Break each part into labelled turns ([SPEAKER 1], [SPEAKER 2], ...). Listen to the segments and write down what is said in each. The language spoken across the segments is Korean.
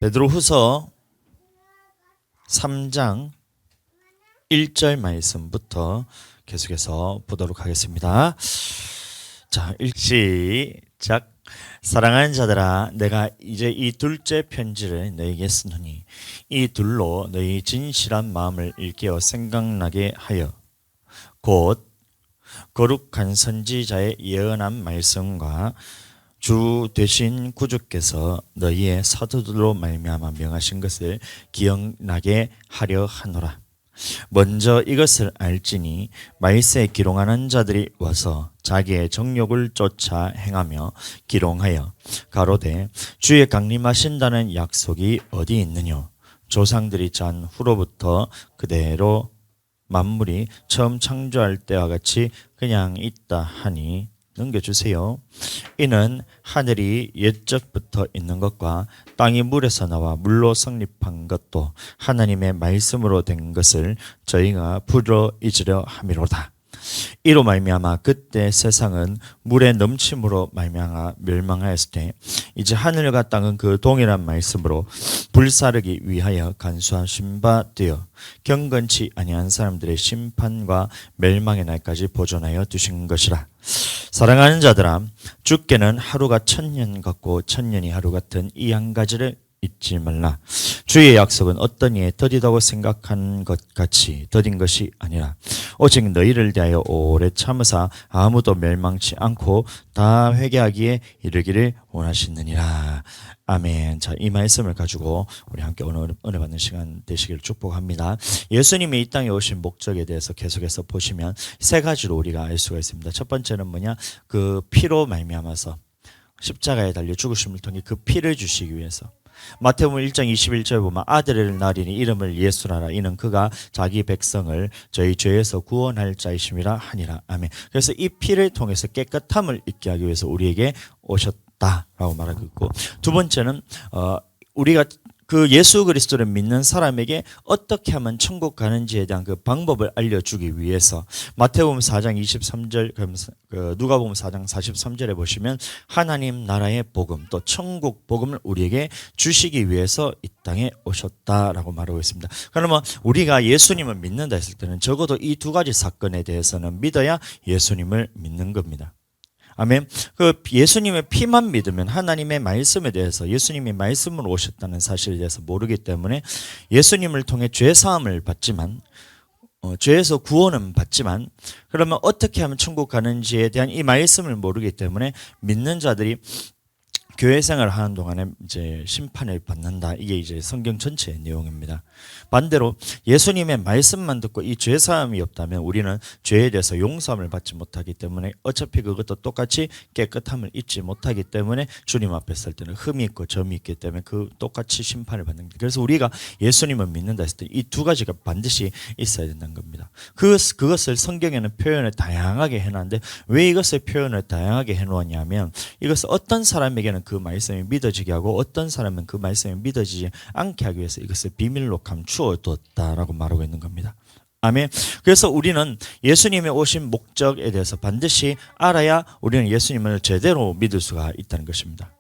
[SPEAKER 1] 베드로후서 3장 1절 말씀부터 계속해서 보도록 하겠습니다. 자, 시작. 사랑하는 자들아, 내가 이제 이 둘째 편지를 너희에게 쓰노니 이 둘로 너희 진실한 마음을 일깨워 생각나게 하여 곧 거룩한 선지자의 예언한 말씀과 주 되신 구주께서 너희의 사도들로 말미암아 명하신 것을 기억나게 하려 하노라. 먼저 이것을 알지니 말세에 기롱하는 자들이 와서 자기의 정욕을 쫓아 행하며 기롱하여 가로되 주의 강림하신다는 약속이 어디 있느냐. 조상들이 짠 후로부터 그대로 만물이 처음 창조할 때와 같이 그냥 있다 하니. 넘겨주세요. 이는 하늘이 옛적부터 있는 것과 땅이 물에서 나와 물로 성립한 것도 하나님의 말씀으로 된 것을 저희가 불어 잊으려 함이로다. 이로 말미암아 그때 세상은 물의 넘침으로 말미암아 멸망하였을 때 이제 하늘과 땅은 그 동일한 말씀으로 불사르기 위하여 간수하신 바 되어 경건치 아니한 사람들의 심판과 멸망의 날까지 보존하여 두신 것이라. 사랑하는 자들아, 주께는 하루가 천년 같고 천년이 하루 같은 이 한 가지를 잊지 말라. 주의 약속은 어떤 이에 더디다고 생각한 것 같이 더딘 것이 아니라 오직 너희를 대하여 오래 참으사 아무도 멸망치 않고 다 회개하기에 이르기를 원하시느니라. 아멘. 자, 이 말씀을 가지고 우리 함께 오늘 은혜 받는 시간 되시기를 축복합니다. 예수님이 이 땅에 오신 목적에 대해서 계속해서 보시면 세 가지로 우리가 알 수가 있습니다. 첫 번째는 뭐냐? 그 피로 말미암아서 십자가에 달려 죽으심을 통해 그 피를 주시기 위해서. 마태복음 1장 21절 보면 아들을 낳으리니 이름을 예수라라. 이는 그가 자기 백성을 저희 죄에서 구원할 자이심이라 하니라. 아멘. 그래서 이 피를 통해서 깨끗함을 있게 하기 위해서 우리에게 오셨다라고 말하고 있고, 두 번째는 우리가 그 예수 그리스도를 믿는 사람에게 어떻게 하면 천국 가는지에 대한 그 방법을 알려주기 위해서 마태복음 4장 23절, 누가복음 4장 43절에 보시면 하나님 나라의 복음 또 천국 복음을 우리에게 주시기 위해서 이 땅에 오셨다라고 말하고 있습니다. 그러면 우리가 예수님을 믿는다 했을 때는 적어도 이 두 가지 사건에 대해서는 믿어야 예수님을 믿는 겁니다. 아멘. 그 예수님의 피만 믿으면 하나님의 말씀에 대해서 예수님이 말씀으로 오셨다는 사실에 대해서 모르기 때문에 예수님을 통해 죄 사함을 받지만 죄에서 구원은 받지만 그러면 어떻게 하면 천국 가는지에 대한 이 말씀을 모르기 때문에 믿는 자들이 교회 생활을 하는 동안에 이제 심판을 받는다. 이게 이제 성경 전체의 내용입니다. 반대로 예수님의 말씀만 듣고 이 죄 사함이 없다면 우리는 죄에 대해서 용서함을 받지 못하기 때문에 어차피 그것도 똑같이 깨끗함을 잊지 못하기 때문에 주님 앞에 설 때는 흠이 있고 점이 있기 때문에 그 똑같이 심판을 받는 겁니다. 그래서 우리가 예수님을 믿는다 했을 때 이 두 가지가 반드시 있어야 된다는 겁니다. 그것을 성경에는 표현을 다양하게 해놨는데 왜 이것을 표현을 다양하게 해놓았냐면 이것을 어떤 사람에게는 그 말씀이 믿어지게 하고 어떤 사람은 그 말씀이 믿어지지 않게 하기 위해서 이것을 비밀로 감추어 뒀다라고 말하고 있는 겁니다. 아멘. 그래서 우리는 예수님의 오신 목적에 대해서 반드시 알아야 우리는 예수님을 제대로 믿을 수가 있다는 것입니다.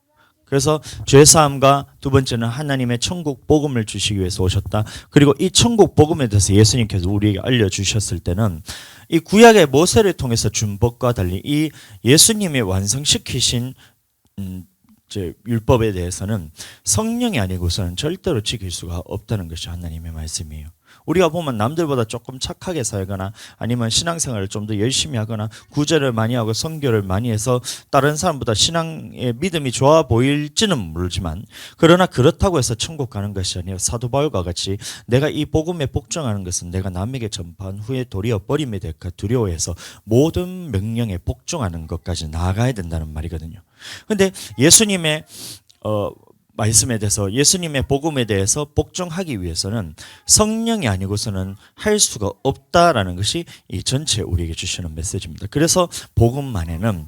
[SPEAKER 1] 그래서 죄사함과 두 번째는 하나님의 천국 복음을 주시기 위해서 오셨다. 그리고 이 천국 복음에 대해서 예수님께서 우리에게 알려주셨을 때는 이 구약의 모세를 통해서 준 법과 달리 이 예수님이 완성시키신 율법에 대해서는 성령이 아니고서는 절대로 지킬 수가 없다는 것이 하나님의 말씀이에요. 우리가 보면 남들보다 조금 착하게 살거나 아니면 신앙생활을 좀 더 열심히 하거나 구제를 많이 하고 선교를 많이 해서 다른 사람보다 신앙의 믿음이 좋아 보일지는 모르지만 그러나 그렇다고 해서 천국 가는 것이 아니라 사도 바울과 같이 내가 이 복음에 복종하는 것은 내가 남에게 전파한 후에 도리어 버림이 될까 두려워해서 모든 명령에 복종하는 것까지 나아가야 된다는 말이거든요. 그런데 예수님의 말씀에 대해서 예수님의 복음에 대해서 복종하기 위해서는 성령이 아니고서는 할 수가 없다라는 것이 이 전체 우리에게 주시는 메시지입니다. 그래서 복음만에는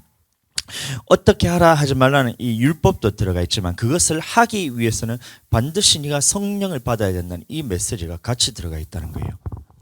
[SPEAKER 1] 어떻게 하라 하지 말라는 이 율법도 들어가 있지만 그것을 하기 위해서는 반드시 네가 성령을 받아야 된다는 이 메시지가 같이 들어가 있다는 거예요.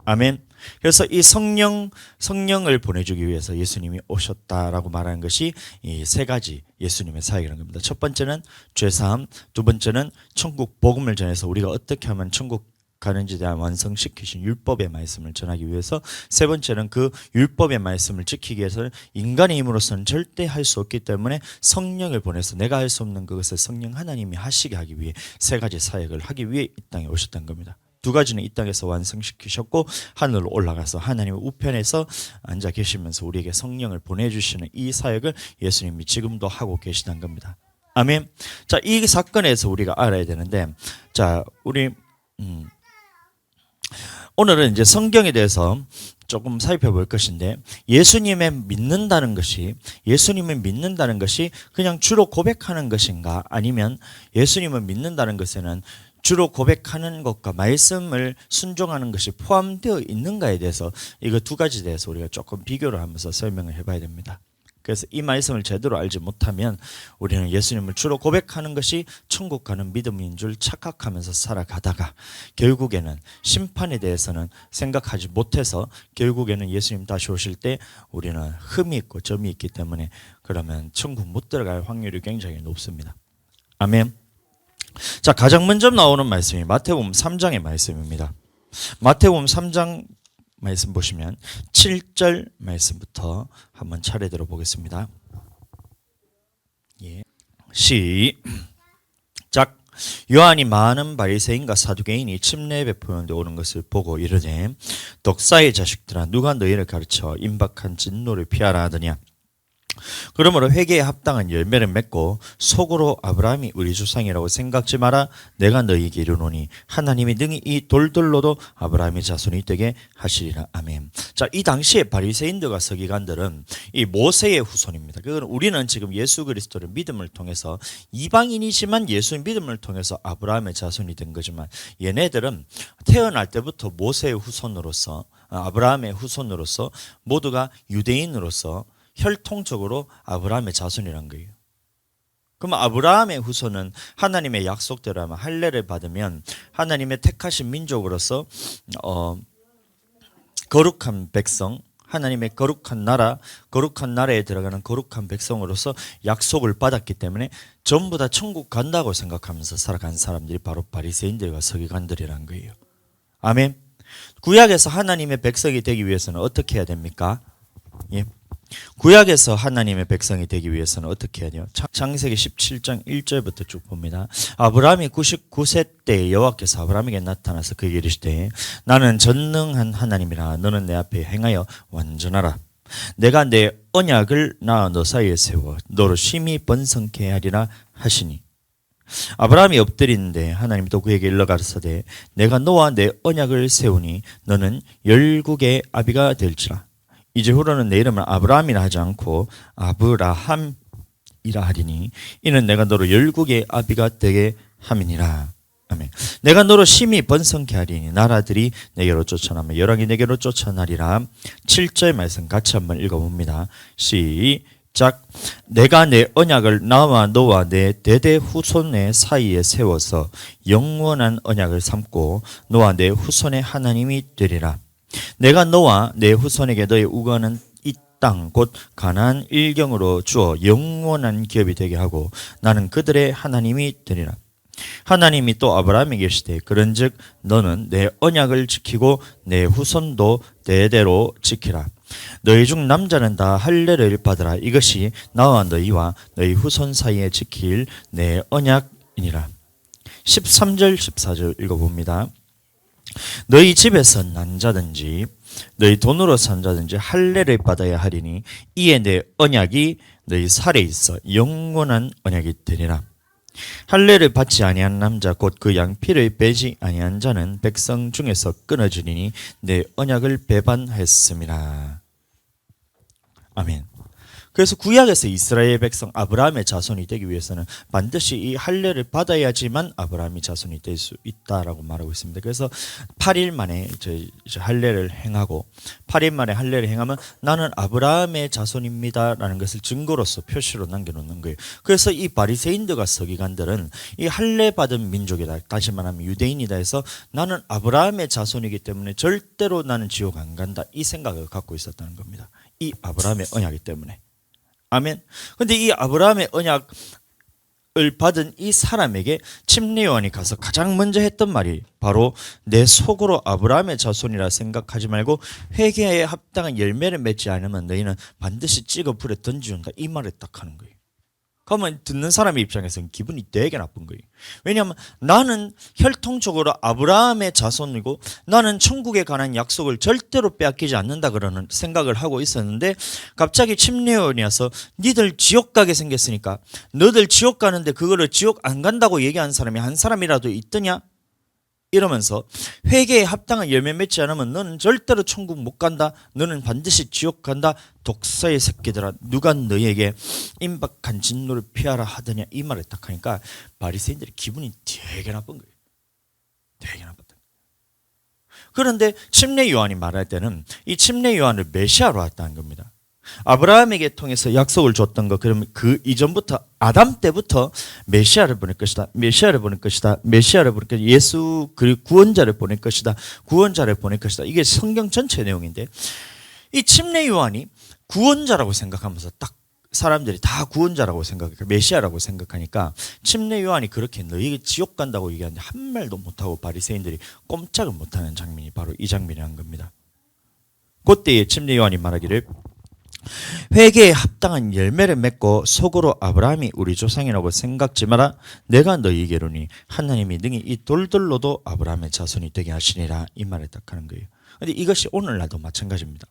[SPEAKER 1] 아멘. 그래서 이 성령을 보내주기 위해서 예수님이 오셨다라고 말하는 것이 이 세 가지 예수님의 사역이라는 겁니다. 첫 번째는 죄사함, 두 번째는 천국 복음을 전해서 우리가 어떻게 하면 천국 가는지에 대한 완성시키신 율법의 말씀을 전하기 위해서, 세 번째는 그 율법의 말씀을 지키기 위해서는 인간의 힘으로서는 절대 할 수 없기 때문에 성령을 보내서 내가 할 수 없는 그것을 성령 하나님이 하시게 하기 위해 세 가지 사역을 하기 위해 이 땅에 오셨던 겁니다. 두 가지는 이 땅에서 완성시키셨고 하늘로 올라가서 하나님의 우편에서 앉아 계시면서 우리에게 성령을 보내주시는 이 사역을 예수님이 지금도 하고 계시다는 겁니다. 아멘. 자, 이 사건에서 우리가 알아야 되는데, 자, 우리 오늘은 이제 성경에 대해서 조금 살펴볼 것인데, 예수님을 믿는다는 것이 그냥 주로 고백하는 것인가, 아니면 예수님을 믿는다는 것에는 주로 고백하는 것과 말씀을 순종하는 것이 포함되어 있는가에 대해서, 이거 두 가지에 대해서 우리가 조금 비교를 하면서 설명을 해봐야 됩니다. 그래서 이 말씀을 제대로 알지 못하면 우리는 예수님을 주로 고백하는 것이 천국 가는 믿음인 줄 착각하면서 살아가다가 결국에는 심판에 대해서는 생각하지 못해서 결국에는 예수님 다시 오실 때 우리는 흠이 있고 점이 있기 때문에 그러면 천국 못 들어갈 확률이 굉장히 높습니다. 아멘. 자, 가장 먼저 나오는 말씀이 마태복음 3장의 말씀입니다. 마태복음 3장 말씀 보시면 7절 말씀부터 한번 차례대로 보겠습니다. 예. 시작. 요한이 많은 바리새인과 사두개인이 침례 베푸는데 오는 것을 보고 이르되, 독사의 자식들아, 누가 너희를 가르쳐 임박한 진노를 피하라 하더냐. 그러므로 회개에 합당한 열매를 맺고 속으로 아브라함이 우리 조상이라고 생각지 마라. 내가 너희에게 이르노니 하나님이 능히 이 돌들로도 아브라함의 자손이 되게 하시리라. 아멘. 자, 이 당시에 바리새인들과 서기관들은 이 모세의 후손입니다. 그건 우리는 지금 예수 그리스도를 믿음을 통해서 이방인이지만 예수의 믿음을 통해서 아브라함의 자손이 된 거지만, 얘네들은 태어날 때부터 모세의 후손으로서, 아브라함의 후손으로서 모두가 유대인으로서 혈통적으로 아브라함의 자손이란 거예요. 그럼 아브라함의 후손은 하나님의 약속대로 하면 할례를 받으면 하나님의 택하신 민족으로서 거룩한 백성, 하나님의 거룩한 나라에 들어가는 거룩한 백성으로서 약속을 받았기 때문에 전부 다 천국 간다고 생각하면서 살아간 사람들이 바로 바리새인들과 서기관들이란 거예요. 아멘. 구약에서 하나님의 백성이 되기 위해서는 어떻게 해야 됩니까? 예. 구약에서 하나님의 백성이 되기 위해서는 어떻게 해야 돼요? 창세기 17장 1절부터 쭉 봅니다. 아브라함이 99세 때 여호와께서 아브라함에게 나타나서 그에게 이르시되, 나는 전능한 하나님이라. 너는 내 앞에 행하여 완전하라. 내가 내 언약을 나와 너 사이에 세워 너로 심히 번성케 하리라 하시니, 아브라함이 엎드리는데 하나님이 또 그에게 일러 가라사대, 내가 너와 내 언약을 세우니 너는 열국의 아비가 될지라. 이제 후로는 내 이름을 아브라함이라 하지 않고 아브라함이라 하리니, 이는 내가 너로 열국의 아비가 되게 함이니라. 아멘. 내가 너로 심히 번성케 하리니 나라들이 내게로 쫓아나며 열왕이 내게로 쫓아나리라. 7절 말씀 같이 한번 읽어봅니다. 시작. 내가 내 언약을 나와 너와 내 대대 후손의 사이에 세워서 영원한 언약을 삼고 너와 내 후손의 하나님이 되리라. 내가 너와 내 후손에게 너의 우거하는 이 땅 곧 가나안 일경으로 주어 영원한 기업이 되게 하고 나는 그들의 하나님이 되리라. 하나님이 또 아브라함에게 이르시되, 그런즉 너는 내 언약을 지키고 내 후손도 대대로 지키라. 너희 중 남자는 다 할례를 받으라. 이것이 나와 너희와 너희 후손 사이에 지킬 내 언약이니라. 13절 14절 읽어봅니다. 너희 집에서 난 자든지 너희 돈으로 산 자든지 할례를 받아야 하리니 이에 내 언약이 너희 살에 있어 영원한 언약이 되리라. 할례를 받지 아니한 남자 곧 그 양피를 빼지 아니한 자는 백성 중에서 끊어지리니 내 언약을 배반했음이라. 아멘. 그래서 구약에서 이스라엘 백성 아브라함의 자손이 되기 위해서는 반드시 이 할례를 받아야지만 아브라함이 자손이 될 수 있다라고 말하고 있습니다. 그래서 8일 만에 이제 할례를 행하고 8일 만에 할례를 행하면 나는 아브라함의 자손입니다라는 것을 증거로서 표시로 남겨놓는 거예요. 그래서 이 바리새인들과 서기관들은 이 할례 받은 민족이다, 다시 말하면 유대인이다 해서 나는 아브라함의 자손이기 때문에 절대로 나는 지옥 안 간다, 이 생각을 갖고 있었다는 겁니다. 이 아브라함의 언약이기 때문에. 아멘. 근데 이 아브라함의 언약을 받은 이 사람에게 침례 요한이 가서 가장 먼저 했던 말이 바로 내 속으로 아브라함의 자손이라 생각하지 말고 회개에 합당한 열매를 맺지 않으면 너희는 반드시 찍어 불에 던지준다, 이 말을 딱 하는 거예요. 그러면 듣는 사람의 입장에서는 기분이 되게 나쁜 거예요. 왜냐하면 나는 혈통적으로 아브라함의 자손이고 나는 천국에 관한 약속을 절대로 빼앗기지 않는다 그러는 생각을 하고 있었는데 갑자기 침례요한이 와서 니들 지옥 가게 생겼으니까 너들 지옥 가는데 그거를 지옥 안 간다고 얘기하는 사람이 한 사람이라도 있더냐? 이러면서 회개에 합당한 열매 맺지 않으면 너는 절대로 천국 못 간다, 너는 반드시 지옥 간다, 독사의 새끼들아 누가 너희에게 임박한 진노를 피하라 하더냐, 이 말을 딱 하니까 바리새인들이 기분이 되게 나쁜 거예요. 되게 나빴다. 그런데 침례 요한이 말할 때는 이 침례 요한을 메시아로 왔다는 겁니다. 아브라함에게 통해서 약속을 줬던 거, 그러면 그 이전부터 아담 때부터 메시아를 보낼 것이다, 메시아를 보낼 것이다, 메시아를 보낼 것이다, 예수 그리고 구원자를 보낼 것이다, 구원자를 보낼 것이다, 이게 성경 전체 내용인데 이 침례 요한이 구원자라고 생각하면서 딱 사람들이 다 구원자라고 생각하니까 메시아라고 생각하니까 침례 요한이 그렇게 너희에게 지옥 간다고 얘기하는데 한 말도 못하고 바리새인들이 꼼짝을 못하는 장면이 바로 이 장면이란 겁니다. 그때에 침례 요한이 말하기를 회개에 합당한 열매를 맺고 속으로 아브라함이 우리 조상이라고 생각지 마라. 내가 너희에게로니 하나님이 능히 이 돌들로도 아브라함의 자손이 되게 하시니라, 이 말을 딱 하는 거예요. 그런데 이것이 오늘날도 마찬가지입니다.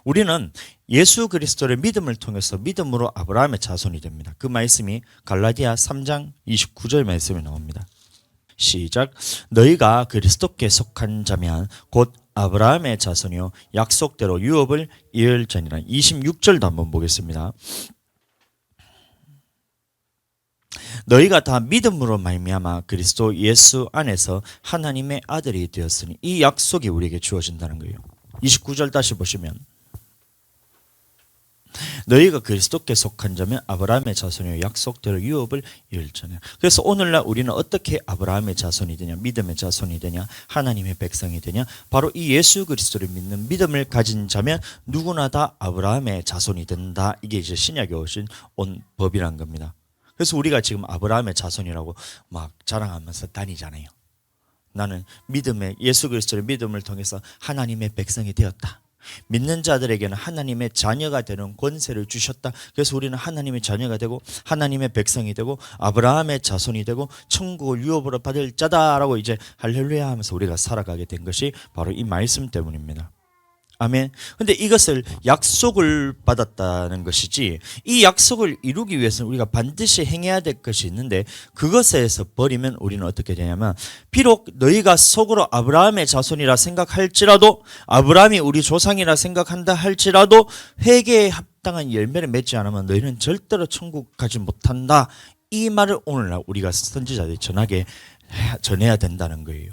[SPEAKER 1] 우리는 예수 그리스도를 믿음을 통해서 믿음으로 아브라함의 자손이 됩니다. 그 말씀이 갈라디아 3장 29절 말씀이 나옵니다. 시작. 너희가 그리스도께 속한 자면 곧 아브라함의 자손이요 약속대로 유업을 이을 자니라. 26절도 한번 보겠습니다. 너희가 다 믿음으로 말미암아 그리스도 예수 안에서 하나님의 아들이 되었으니, 이 약속이 우리에게 주어진다는 거예요. 29절 다시 보시면 너희가 그리스도께 속한 자면 아브라함의 자손이요 약속대로 유업을 이을 자냐. 그래서 오늘날 우리는 어떻게 아브라함의 자손이 되냐, 믿음의 자손이 되냐, 하나님의 백성이 되냐, 바로 이 예수 그리스도를 믿는 믿음을 가진 자면 누구나 다 아브라함의 자손이 된다. 이게 이제 신약에 온 법이란 겁니다. 그래서 우리가 지금 아브라함의 자손이라고 막 자랑하면서 다니잖아요. 나는 믿음의 예수 그리스도의 믿음을 통해서 하나님의 백성이 되었다. 믿는 자들에게는 하나님의 자녀가 되는 권세를 주셨다. 그래서 우리는 하나님의 자녀가 되고 하나님의 백성이 되고 아브라함의 자손이 되고 천국을 유업으로 받을 자다라고 이제 할렐루야 하면서 우리가 살아가게 된 것이 바로 이 말씀 때문입니다. 아멘. 근데 이것을 약속을 받았다는 것이지, 이 약속을 이루기 위해서는 우리가 반드시 행해야 될 것이 있는데 그것에서 버리면 우리는 어떻게 되냐면, 비록 너희가 속으로 아브라함의 자손이라 생각할지라도, 아브라함이 우리 조상이라 생각한다 할지라도 회개에 합당한 열매를 맺지 않으면 너희는 절대로 천국 가지 못한다. 이 말을 오늘날 우리가 선지자들이 전해야 된다는 거예요.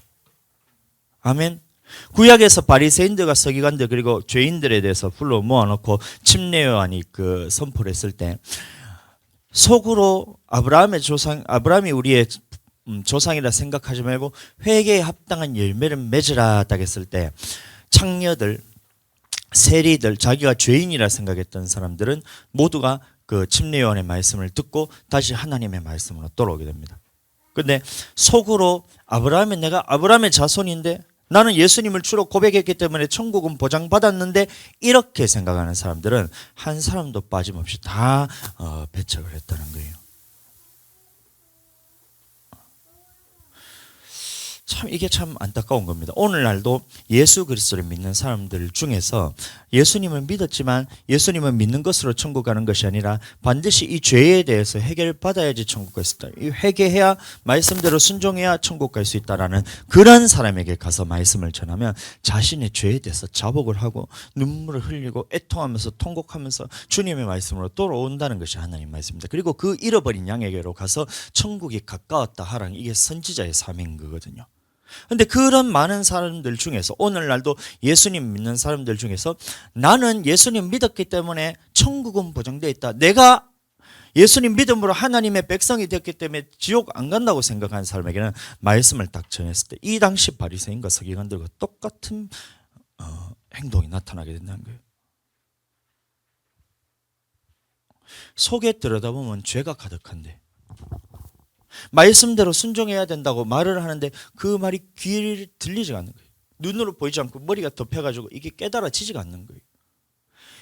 [SPEAKER 1] 아멘. 구약에서 바리새인들과 서기관들 그리고 죄인들에 대해서 불러 모아놓고 침례 요한이 그 선포를 했을 때 속으로 아브라함이 우리의 조상이라 생각하지 말고 회개에 합당한 열매를 맺으라 딱 했을 때 창녀들, 세리들, 자기가 죄인이라 생각했던 사람들은 모두가 그 침례 요한의 말씀을 듣고 다시 하나님의 말씀으로 돌아오게 됩니다. 그런데 속으로 내가 아브라함의 자손인데 나는 예수님을 주로 고백했기 때문에 천국은 보장받았는데, 이렇게 생각하는 사람들은 한 사람도 빠짐없이 다 배척을 했다는 거예요. 참 이게 참 안타까운 겁니다. 오늘날도 예수 그리스도를 믿는 사람들 중에서 예수님을 믿었지만 예수님을 믿는 것으로 천국 가는 것이 아니라 반드시 이 죄에 대해서 해결받아야지 천국 갈 수 있다. 이 회개해야 말씀대로 순종해야 천국 갈 수 있다라는 그런 사람에게 가서 말씀을 전하면 자신의 죄에 대해서 자복을 하고 눈물을 흘리고 애통하면서 통곡하면서 주님의 말씀으로 돌아온다는 것이 하나님 말씀입니다. 그리고 그 잃어버린 양에게로 가서 천국이 가까웠다 하라는 이게 선지자의 사명인 거거든요. 근데 그런 많은 사람들 중에서 오늘날도 예수님 믿는 사람들 중에서 나는 예수님 믿었기 때문에 천국은 보장되어 있다. 내가 예수님 믿음으로 하나님의 백성이 됐기 때문에 지옥 안 간다고 생각하는 사람에게는 말씀을 딱 전했을 때 이 당시 바리새인과 서기관들과 똑같은 행동이 나타나게 된다는 거예요. 속에 들여다보면 죄가 가득한데 말씀대로 순종해야 된다고 말을 하는데 그 말이 귀에 들리지가 않는 거예요. 눈으로 보이지 않고 머리가 덮여가지고 이게 깨달아지지가 않는 거예요.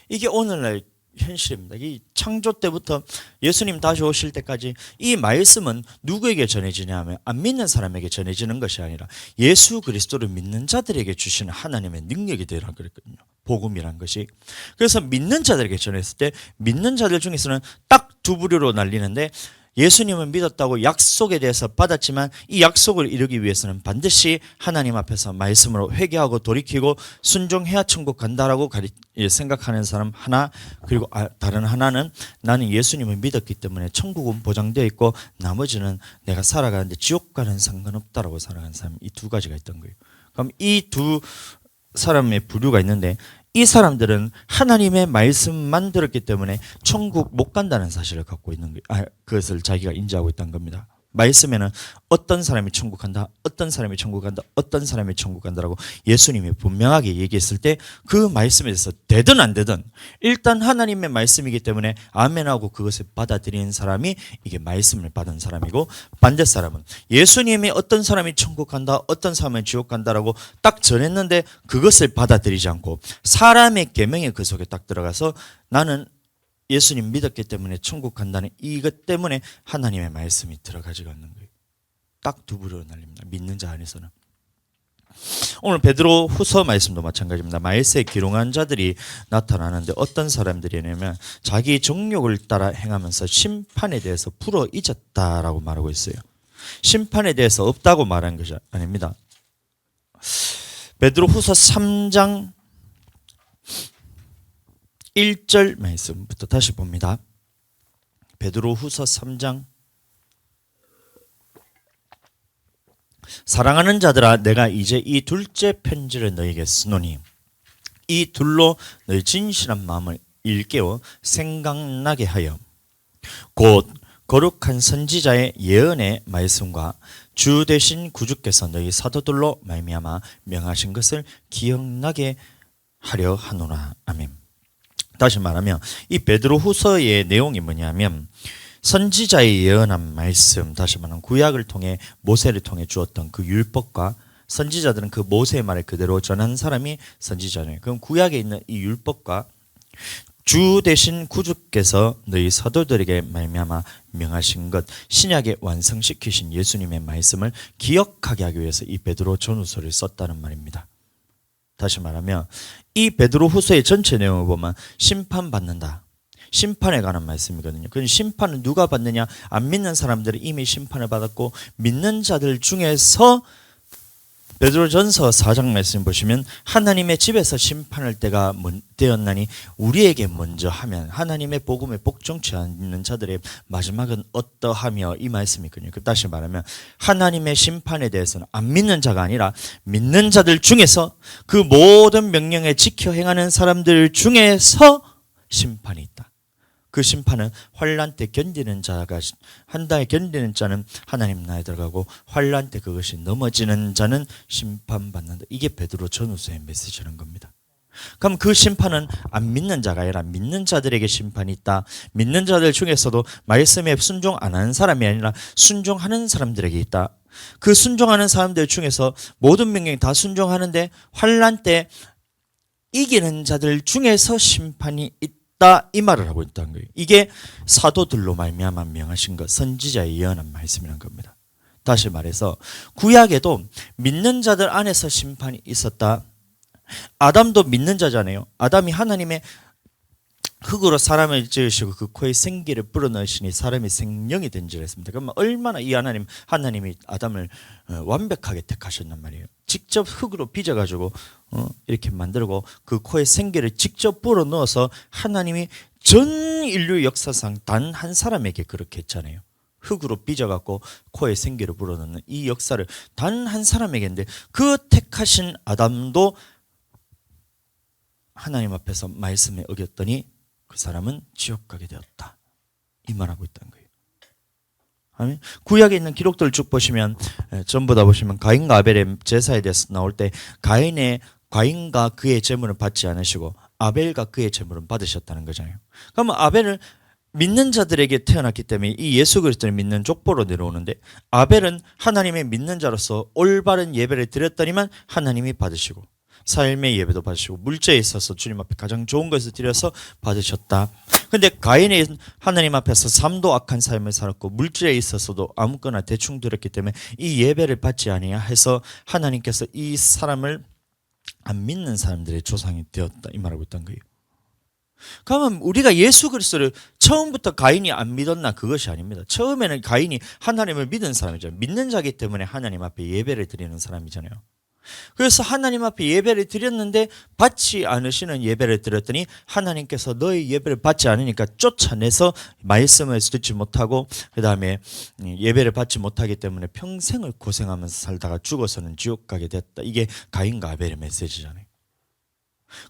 [SPEAKER 1] 이게 오늘날 현실입니다. 이 창조 때부터 예수님 다시 오실 때까지 이 말씀은 누구에게 전해지냐 하면 안 믿는 사람에게 전해지는 것이 아니라 예수 그리스도를 믿는 자들에게 주시는 하나님의 능력이 되라 그랬거든요. 복음이란 것이. 그래서 믿는 자들에게 전했을 때 믿는 자들 중에서는 딱 두 부류로 날리는데 예수님을 믿었다고 약속에 대해서 받았지만 이 약속을 이루기 위해서는 반드시 하나님 앞에서 말씀으로 회개하고 돌이키고 순종해야 천국 간다라고 생각하는 사람 하나, 그리고 다른 하나는 나는 예수님을 믿었기 때문에 천국은 보장되어 있고 나머지는 내가 살아가는데 지옥 가는 상관없다라고 살아가는 사람, 이 두 가지가 있던 거예요. 그럼 이 두 사람의 부류가 있는데 이 사람들은 하나님의 말씀만 들었기 때문에 천국 못 간다는 사실을 갖고 있는 거예요. 그것을 자기가 인지하고 있다는 겁니다. 말씀에는 어떤 사람이 천국 간다, 어떤 사람이 천국 간다, 어떤 사람이 천국 간다라고 예수님이 분명하게 얘기했을 때 그 말씀에 대해서 되든 안 되든 일단 하나님의 말씀이기 때문에 아멘하고 그것을 받아들이는 사람이 이게 말씀을 받은 사람이고, 반대 사람은 예수님이 어떤 사람이 천국 간다, 어떤 사람은 지옥 간다라고 딱 전했는데 그것을 받아들이지 않고 사람의 계명이 그 속에 딱 들어가서 나는 예수님 믿었기 때문에 천국 간다는 이것 때문에 하나님의 말씀이 들어가지가 않는 거예요. 딱 두 부류로 날립니다. 믿는 자 안에서는. 오늘 베드로 후서 말씀도 마찬가지입니다. 말세에 기롱한 자들이 나타나는데 어떤 사람들이냐면 자기 정욕을 따라 행하면서 심판에 대해서 풀어 잊었다라고 말하고 있어요. 심판에 대해서 없다고 말한 것이 아닙니다. 베드로 후서 3장 1절 말씀부터 다시 봅니다. 베드로 후서 3장. 사랑하는 자들아, 내가 이제 이 둘째 편지를 너에게 쓰노니 이 둘로 너희 진실한 마음을 일깨워 생각나게 하여 곧 거룩한 선지자의 예언의 말씀과 주 되신 구주께서 너희 사도들로 말미암아 명하신 것을 기억나게 하려 하노라. 아멘. 다시 말하면 이 베드로 후서의 내용이 뭐냐면 선지자의 예언한 말씀, 다시 말하면 구약을 통해 모세를 통해 주었던 그 율법과, 선지자들은 그 모세의 말을 그대로 전한 사람이 선지자네요. 그럼 구약에 있는 이 율법과 주 되신 구주께서 너희 사도들에게 말미암아 명하신 것, 신약에 완성시키신 예수님의 말씀을 기억하게 하기 위해서 이 베드로 전후서를 썼다는 말입니다. 다시 말하면 이 베드로 후서의 전체 내용을 보면 심판받는다, 심판에 관한 말씀이거든요. 그 심판은 누가 받느냐? 안 믿는 사람들은 이미 심판을 받았고, 믿는 자들 중에서 베드로전서 4장 말씀 보시면 하나님의 집에서 심판할 때가 되었나니 우리에게 먼저 하면 하나님의 복음에 복종치 않는 자들의 마지막은 어떠하며, 이 말씀이거든요. 다시 말하면 하나님의 심판에 대해서는 안 믿는 자가 아니라 믿는 자들 중에서 그 모든 명령에 지켜 행하는 사람들 중에서 심판이 있다. 그 심판은 환난 때 견디는 자가 한다에 견디는 자는 하나님 나라에 들어가고 환난 때 그것이 넘어지는 자는 심판받는다. 이게 베드로 전후서의 메시지라는 겁니다. 그럼 그 심판은 안 믿는 자가 아니라 믿는 자들에게 심판이 있다. 믿는 자들 중에서도 말씀에 순종 안 하는 사람이 아니라 순종하는 사람들에게 있다. 그 순종하는 사람들 중에서 모든 명령 다 순종하는데 환난 때 이기는 자들 중에서 심판이 있다. 이 말을 하고 있다는 거예요. 이게 사도들로 말미암아 명하신 것, 선지자의 예언한 말씀이라는 겁니다. 다시 말해서 구약에도 믿는 자들 안에서 심판이 있었다. 아담도 믿는 자잖아요. 아담이 하나님의 흙으로 사람을 지으시고 그 코에 생기를 불어넣으시니 사람이 생명이 된지를 했습니다. 그러면 얼마나 이 하나님이 아담을 완벽하게 택하셨단 말이에요. 직접 흙으로 빚어가지고 이렇게 만들고 그 코에 생기를 직접 불어넣어서 하나님이 전 인류 역사상 단 한 사람에게 그렇게 했잖아요. 흙으로 빚어갖고 코에 생기를 불어넣는 이 역사를 단 한 사람에게 했는데 그 택하신 아담도 하나님 앞에서 말씀에 어겼더니 그 사람은 지옥 가게 되었다. 이 말하고 있다는 거예요. 아멘. 구약에 있는 기록들을 쭉 보시면 전부 다 보시면 가인과 아벨의 제사에 대해서 나올 때 가인과 그의 제물을 받지 않으시고 아벨과 그의 제물은 받으셨다는 거잖아요. 그러면 아벨은 믿는 자들에게 태어났기 때문에 이 예수 그리스도를 믿는 족보로 내려오는데 아벨은 하나님의 믿는 자로서 올바른 예배를 드렸더니만 하나님이 받으시고 삶의 예배도 받으시고 물질에 있어서 주님 앞에 가장 좋은 것을 드려서 받으셨다. 근데 가인이 하나님 앞에서 삶도 악한 삶을 살았고 물질에 있어서도 아무거나 대충 드렸기 때문에 이 예배를 받지 아니야 해서 하나님께서 이 사람을 안 믿는 사람들의 조상이 되었다. 이 말하고 있던 거예요. 그러면 우리가 예수 그리스도를 처음부터 가인이 안 믿었나? 그것이 아닙니다. 처음에는 가인이 하나님을 믿은 사람이잖아요. 믿는 자이기 때문에 하나님 앞에 예배를 드리는 사람이잖아요. 그래서 하나님 앞에 예배를 드렸는데 받지 않으시는 예배를 드렸더니 하나님께서 너의 예배를 받지 않으니까 쫓아내서 말씀을 듣지 못하고 그 다음에 예배를 받지 못하기 때문에 평생을 고생하면서 살다가 죽어서는 지옥 가게 됐다. 이게 가인과 아벨의 메시지잖아요.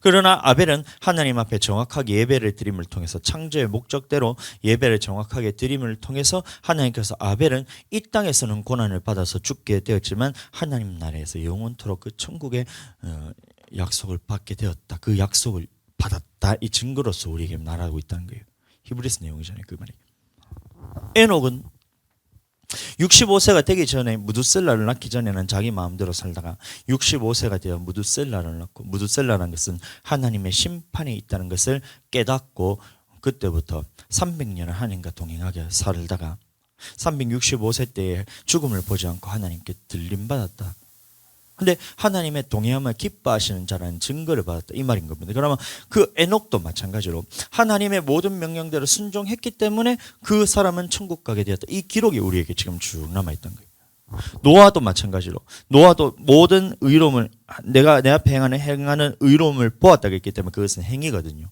[SPEAKER 1] 그러나 아벨은 하나님 앞에 정확하게 예배를 드림을 통해서 창조의 목적대로 예배를 정확하게 드림을 통해서 하나님께서 아벨은 이 땅에서는 고난을 받아서 죽게 되었지만 하나님 나라에서 영원토록 그 천국의 약속을 받게 되었다. 그 약속을 받았다. 이 증거로서 우리에게 말하고 있다는 거예요. 히브리서 내용이잖아요. 그 말이. 에녹은 65세가 되기 전에 무두셀라를 낳기 전에는 자기 마음대로 살다가 65세가 되어 무두셀라를 낳고, 무두셀라라는 것은 하나님의 심판이 있다는 것을 깨닫고 그때부터 300년을 하나님과 동행하게 살다가 365세 때에 죽음을 보지 않고 하나님께 들림받았다. 근데 하나님의 동행함을 기뻐하시는 자라는 증거를 받았다. 이 말인 겁니다. 그러면 그 에녹도 마찬가지로 하나님의 모든 명령대로 순종했기 때문에 그 사람은 천국 가게 되었다. 이 기록이 우리에게 지금 쭉 남아있던 거예요. 노아도 마찬가지로 노아도 모든 의로움을 내가 내 앞에 행하는 의로움을 보았다고 했기 때문에 그것은 행위거든요.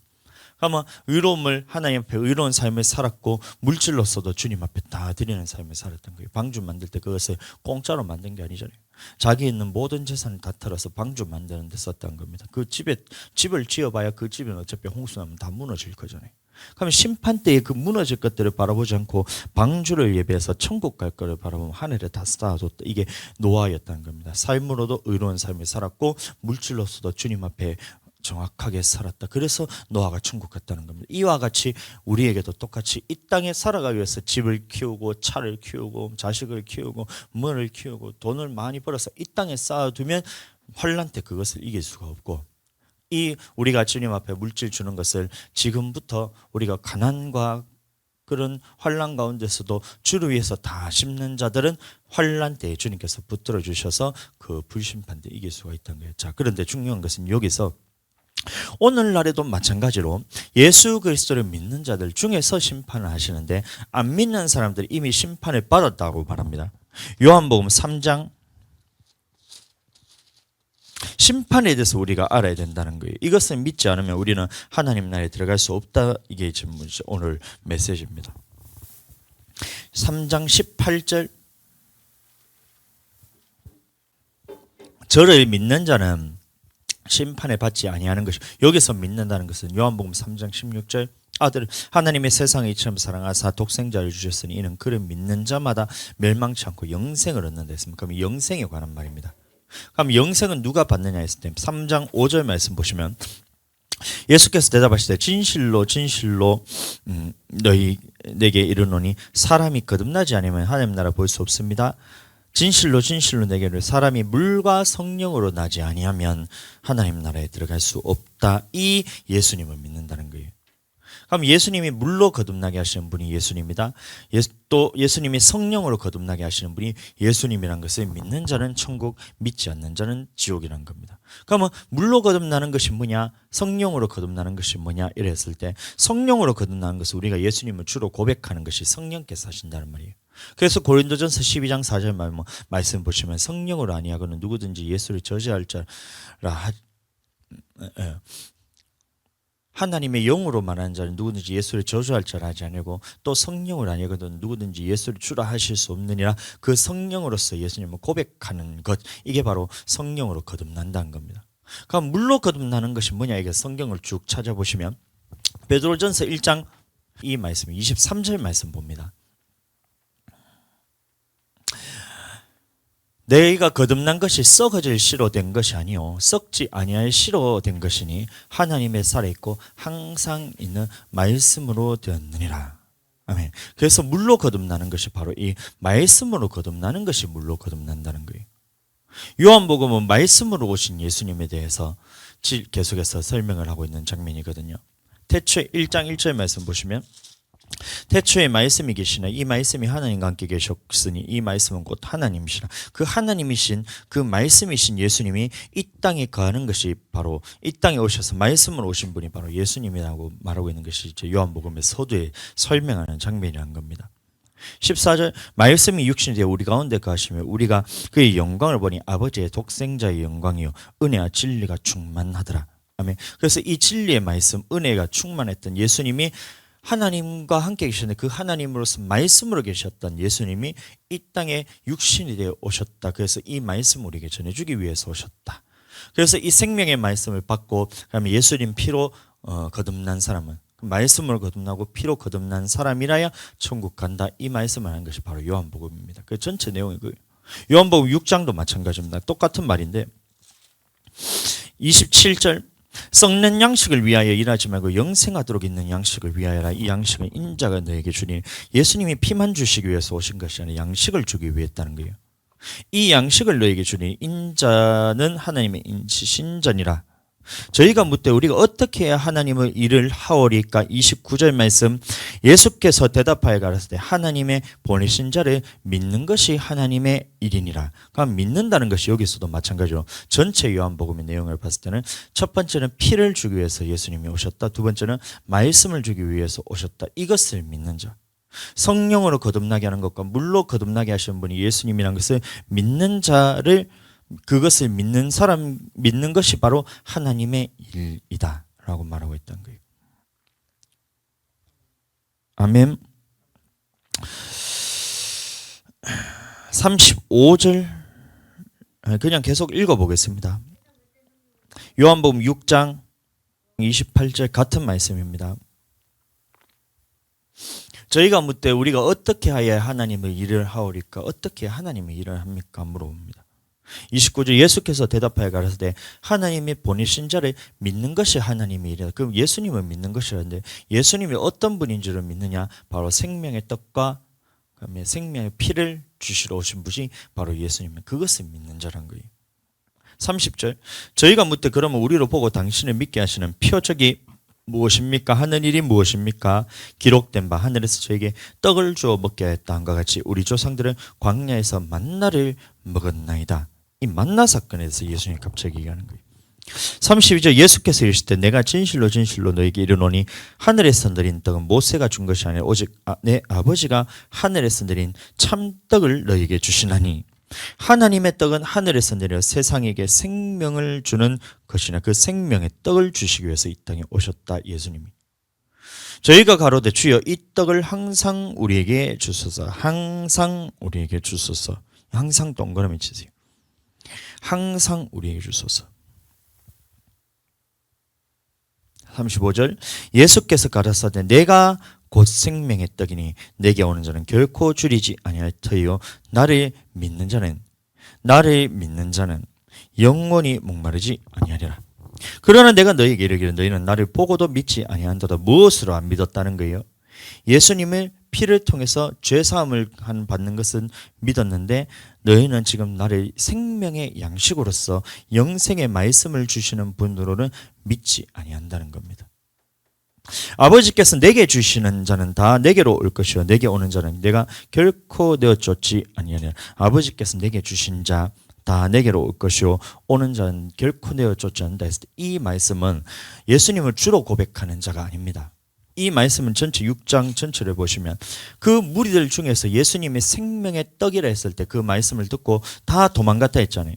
[SPEAKER 1] 그러면 의로움을 하나님 앞에 의로운 삶을 살았고 물질로서도 주님 앞에 다 드리는 삶을 살았던 거예요. 방주 만들 때 그것을 공짜로 만든 게 아니잖아요. 자기 있는 모든 재산을 다 털어서 방주 만드는 데 썼다는 겁니다. 그 집을 지어봐야 그 집은 어차피 홍수나면 다 무너질 거잖아요. 그러면 심판 때에 그 무너질 것들을 바라보지 않고 방주를 예배해서 천국 갈 거를 바라보면 하늘에 다 쌓아뒀다. 이게 노아였다는 겁니다. 삶으로도 의로운 삶을 살았고 물질로서도 주님 앞에 정확하게 살았다. 그래서 노아가 천국 갔다는 겁니다. 이와 같이 우리에게도 똑같이 이 땅에 살아가기 위해서 집을 키우고 차를 키우고 자식을 키우고 뭐를 키우고 돈을 많이 벌어서 이 땅에 쌓아두면 환난 때 그것을 이길 수가 없고, 이 우리가 주님 앞에 물질 주는 것을 지금부터 우리가 가난과 그런 환난 가운데서도 주를 위해서 다 심는 자들은 환난 때에 주님께서 붙들어 주셔서 그 불심판 때 이길 수가 있다는 거예요. 자, 그런데 중요한 것은 여기서 오늘날에도 마찬가지로 예수 그리스도를 믿는 자들 중에서 심판을 하시는데 안 믿는 사람들이 이미 심판을 받았다고 말합니다. 요한복음 3장 심판에 대해서 우리가 알아야 된다는 거예요. 이것을 믿지 않으면 우리는 하나님 나라에 들어갈 수 없다. 이게 지금 오늘 메시지입니다. 3장 18절 저를 믿는 자는 심판을 받지 아니하는 것이, 여기서 믿는다는 것은 요한복음 3장 16절 아들 하나님의 세상에 이처럼 사랑하사 독생자를 주셨으니 이는 그를 믿는 자마다 멸망치 않고 영생을 얻는다 했습니다. 그럼 영생에 관한 말입니다. 그럼 영생은 누가 받느냐 했을 때 3장 5절 말씀 보시면 예수께서 대답하시되 진실로 진실로 내게 이르노니 사람이 거듭나지 않으면 하나님 나라 볼 수 없습니다. 진실로 진실로 내게 이르노니 사람이 물과 성령으로 나지 아니하면 하나님 나라에 들어갈 수 없다. 이 예수님을 믿는다는 거예요. 그럼 예수님이 물로 거듭나게 하시는 분이 예수님이다. 또 예수님이 성령으로 거듭나게 하시는 분이 예수님이란 것을 믿는 자는 천국, 믿지 않는 자는 지옥이란 겁니다. 그러면 물로 거듭나는 것이 뭐냐, 성령으로 거듭나는 것이 뭐냐 이랬을 때, 성령으로 거듭나는 것은 우리가 예수님을 주로 고백하는 것이 성령께서 하신다는 말이에요. 그래서 고린도전서 12장 4절 말씀 보시면 성령으로 아니하고는 누구든지 예수를 저지할 자라 하나님의 영으로 말하는 자는 누구든지 예수를 저주할 자라 하지 아니고 또 성령으로 아니하거든 누구든지 예수를 주라 하실 수 없느니라. 그 성령으로서 예수님을 고백하는 것, 이게 바로 성령으로 거듭난다는 겁니다. 그럼 물로 거듭나는 것이 뭐냐, 이게 성경을 쭉 찾아보시면 베드로전서 1장 이 말씀 23절 말씀 봅니다. 너희가 거듭난 것이 썩어질 씨로 된 것이 아니요 썩지 아니할 씨로 된 것이니 하나님의 살아있고 항상 있는 말씀으로 되었느니라. 아멘. 그래서 물로 거듭나는 것이 바로 이 말씀으로 거듭나는 것이 물로 거듭난다는 거예요. 요한복음은 말씀으로 오신 예수님에 대해서 계속해서 설명을 하고 있는 장면이거든요. 태초에 1장 1절 말씀 보시면 태초에 말씀이 계시나 이 말씀이 하나님과 함께 계셨으니 이 말씀은 곧 하나님이시라. 그 하나님이신 그 말씀이신 예수님이 이 땅에 거하는 것이 바로 이 땅에 오셔서 말씀으로 오신 분이 바로 예수님이라고 말하고 있는 것이 이제 요한복음의 서두에 설명하는 장면이라는 겁니다. 14절 말씀이 육신이 되어 우리 가운데 거하시며 우리가 그의 영광을 보니 아버지의 독생자의 영광이요 은혜와 진리가 충만하더라. 아멘. 그래서 이 진리의 말씀, 은혜가 충만했던 예수님이 하나님과 함께 계셨는데 그 하나님으로서 말씀으로 계셨던 예수님이 이 땅에 육신이 되어 오셨다. 그래서 이 말씀을 우리에게 전해주기 위해서 오셨다. 그래서 이 생명의 말씀을 받고 그러면 예수님 피로 거듭난 사람은 말씀으로 거듭나고 피로 거듭난 사람이라야 천국 간다. 이 말씀을 하는 것이 바로 요한복음입니다. 그 전체 내용이 그 요한복음 6장도 마찬가지입니다. 똑같은 말인데 27절 썩는 양식을 위하여 일하지 말고 영생하도록 있는 양식을 위하여라. 이 양식은 인자가 너에게 주니 예수님이 피만 주시기 위해서 오신 것이 아니라 양식을 주기 위해 했다는 거예요. 이 양식을 너에게 주니 인자는 하나님의 신전이라. 저희가 묻되 우리가 어떻게 해야 하나님의 일을 하오리까? 29절 말씀 예수께서 대답하여 가라사대 하나님의 보내신 자를 믿는 것이 하나님의 일이니라. 그럼 믿는다는 것이 여기서도 마찬가지로 전체 요한복음의 내용을 봤을 때는 첫 번째는 피를 주기 위해서 예수님이 오셨다. 두 번째는 말씀을 주기 위해서 오셨다. 이것을 믿는 자. 성령으로 거듭나게 하는 것과 물로 거듭나게 하시는 분이 예수님이라는 것을 믿는 자를 그것을 믿는 사람 믿는 것이 바로 하나님의 일이다 라고 말하고 있다는 거예요. 아멘. 35절 그냥 계속 읽어보겠습니다. 요한복음 6장 28절 같은 말씀입니다. 저희가 묻되 우리가 어떻게 하여야 하나님의 일을 하오리까? 어떻게 하나님의 일을 합니까? 물어봅니다. 29절 예수께서 대답하여 가라사대 하나님이 보내신 자를 믿는 것이 하나님의 일이다. 그럼 예수님을 믿는 것이라는데 예수님이 어떤 분인 줄을 믿느냐? 바로 생명의 떡과 생명의 피를 주시러 오신 분이 바로 예수님은 그것을 믿는 자란 거예요. 30절 저희가 묻되 그러면 우리로 보고 당신을 믿게 하시는 표적이 무엇입니까? 하는 일이 무엇입니까? 기록된 바 하늘에서 저에게 떡을 주어 먹게 하였다 함과 같이 우리 조상들은 광야에서 만나를 먹었나이다. 이 만나 사건에 대해서 예수님이 갑자기 얘기하는 거예요. 32절 예수께서 이르실 때 내가 진실로 진실로 너에게 이르노니 하늘에서 내린 떡은 모세가 준 것이 아니라 오직 내 아버지가 하늘에서 내린 참떡을 너에게 주시나니 하나님의 떡은 하늘에서 내려 세상에게 생명을 주는 것이나 그 생명의 떡을 주시기 위해서 이 땅에 오셨다. 예수님이 저희가 가로되 주여 이 떡을 항상 우리에게 주소서. 항상 우리에게 주소서. 항상 동그라미 치세요. 항상 우리에게 주소서. 35절 예수께서 가라사대 내가 곧 생명의 떡이니 내게 오는 자는 결코 줄이지 아니할 터이요 나를 믿는 자는 영원히 목마르지 아니하리라. 그러나 내가 너희에게 이르기를 너희는 나를 보고도 믿지 아니한다다. 무엇으로 안 믿었다는 거예요? 예수님을 피를 통해서 죄사함을 받는 것은 믿었는데 너희는 지금 나를 생명의 양식으로서 영생의 말씀을 주시는 분으로는 믿지 아니한다는 겁니다. 아버지께서 내게 주시는 자는 다 내게로 올 것이요 내게 오는 자는 내가 결코 내어 쫓지 아니하리라. 아버지께서 내게 주신 자 다 내게로 올 것이요 오는 자는 결코 내어 쫓지 않는다 했을 때 이 말씀은 예수님을 주로 고백하는 자가 아닙니다. 이 말씀은 전체 6장 전체를 보시면 그 무리들 중에서 예수님의 생명의 떡이라 했을 때 그 말씀을 듣고 다 도망갔다 했잖아요.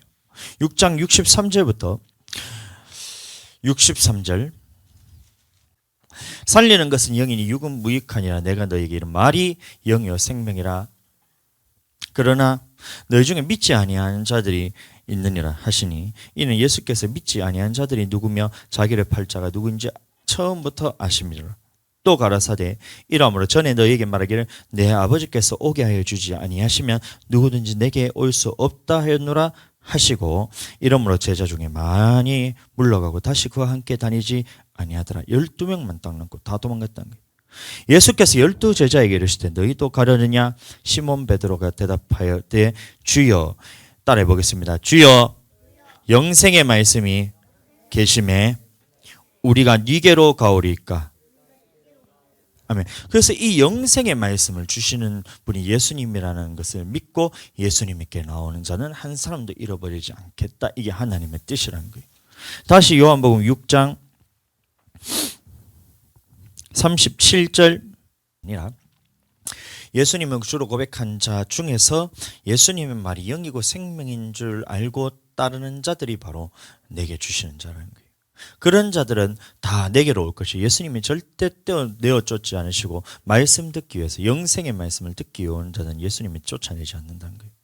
[SPEAKER 1] 6장 63절부터 63절 살리는 것은 영이니 육은 무익하니라. 내가 너에게 이른 말이 영이요 생명이라. 그러나 너희 중에 믿지 아니하는 자들이 있느니라 하시니 이는 예수께서 믿지 아니한 자들이 누구며 자기를 팔 자가 누구인지 처음부터 아심이라. 또 가라사대 이러므로 전에 너희에게 말하기를 내 아버지께서 오게 하여 주지 아니하시면 누구든지 내게 올 수 없다 하였노라 하시고 이러므로 제자 중에 많이 물러가고 다시 그와 함께 다니지 아니하더라. 12명만 딱 남고 다 도망갔다는 거예요. 예수께서 12제자에게 이르시되 너희도 가려느냐? 시몬 베드로가 대답하여 되 주여, 따라해 보겠습니다. 주여, 영생의 말씀이 계심에 우리가 네게로 가오리이까. 아멘. 그래서 이 영생의 말씀을 주시는 분이 예수님이라는 것을 믿고 예수님께 나오는 자는 한 사람도 잃어버리지 않겠다. 이게 하나님의 뜻이라는 거예요. 다시 요한복음 6장 37절이라 예수님은 주로 고백한 자 중에서 예수님의 말이 영이고 생명인 줄 알고 따르는 자들이 바로 내게 주시는 자라는 거예요. 그런 자들은 다 내게로 올 것이 예수님이 절대 내어 쫓지 않으시고 말씀 듣기 위해서 영생의 말씀을 듣기 위해 온 자는 예수님이 쫓아내지 않는다는 거예요.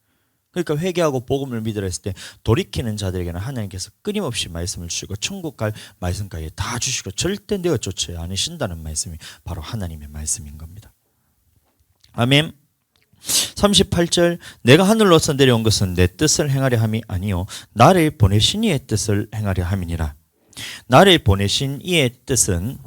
[SPEAKER 1] 그러니까 회개하고 복음을 믿으라 했을 때 돌이키는 자들에게는 하나님께서 끊임없이 말씀을 주시고 천국 갈 말씀까지 다 주시고 절대 내어 쫓지 않으신다는 말씀이 바로 하나님의 말씀인 겁니다. 아멘. 38절 내가 하늘로서 내려온 것은 내 뜻을 행하려 함이 아니요 나를 보내신 이의 뜻을 행하려 함이니라. 나를 보내신 이의 뜻은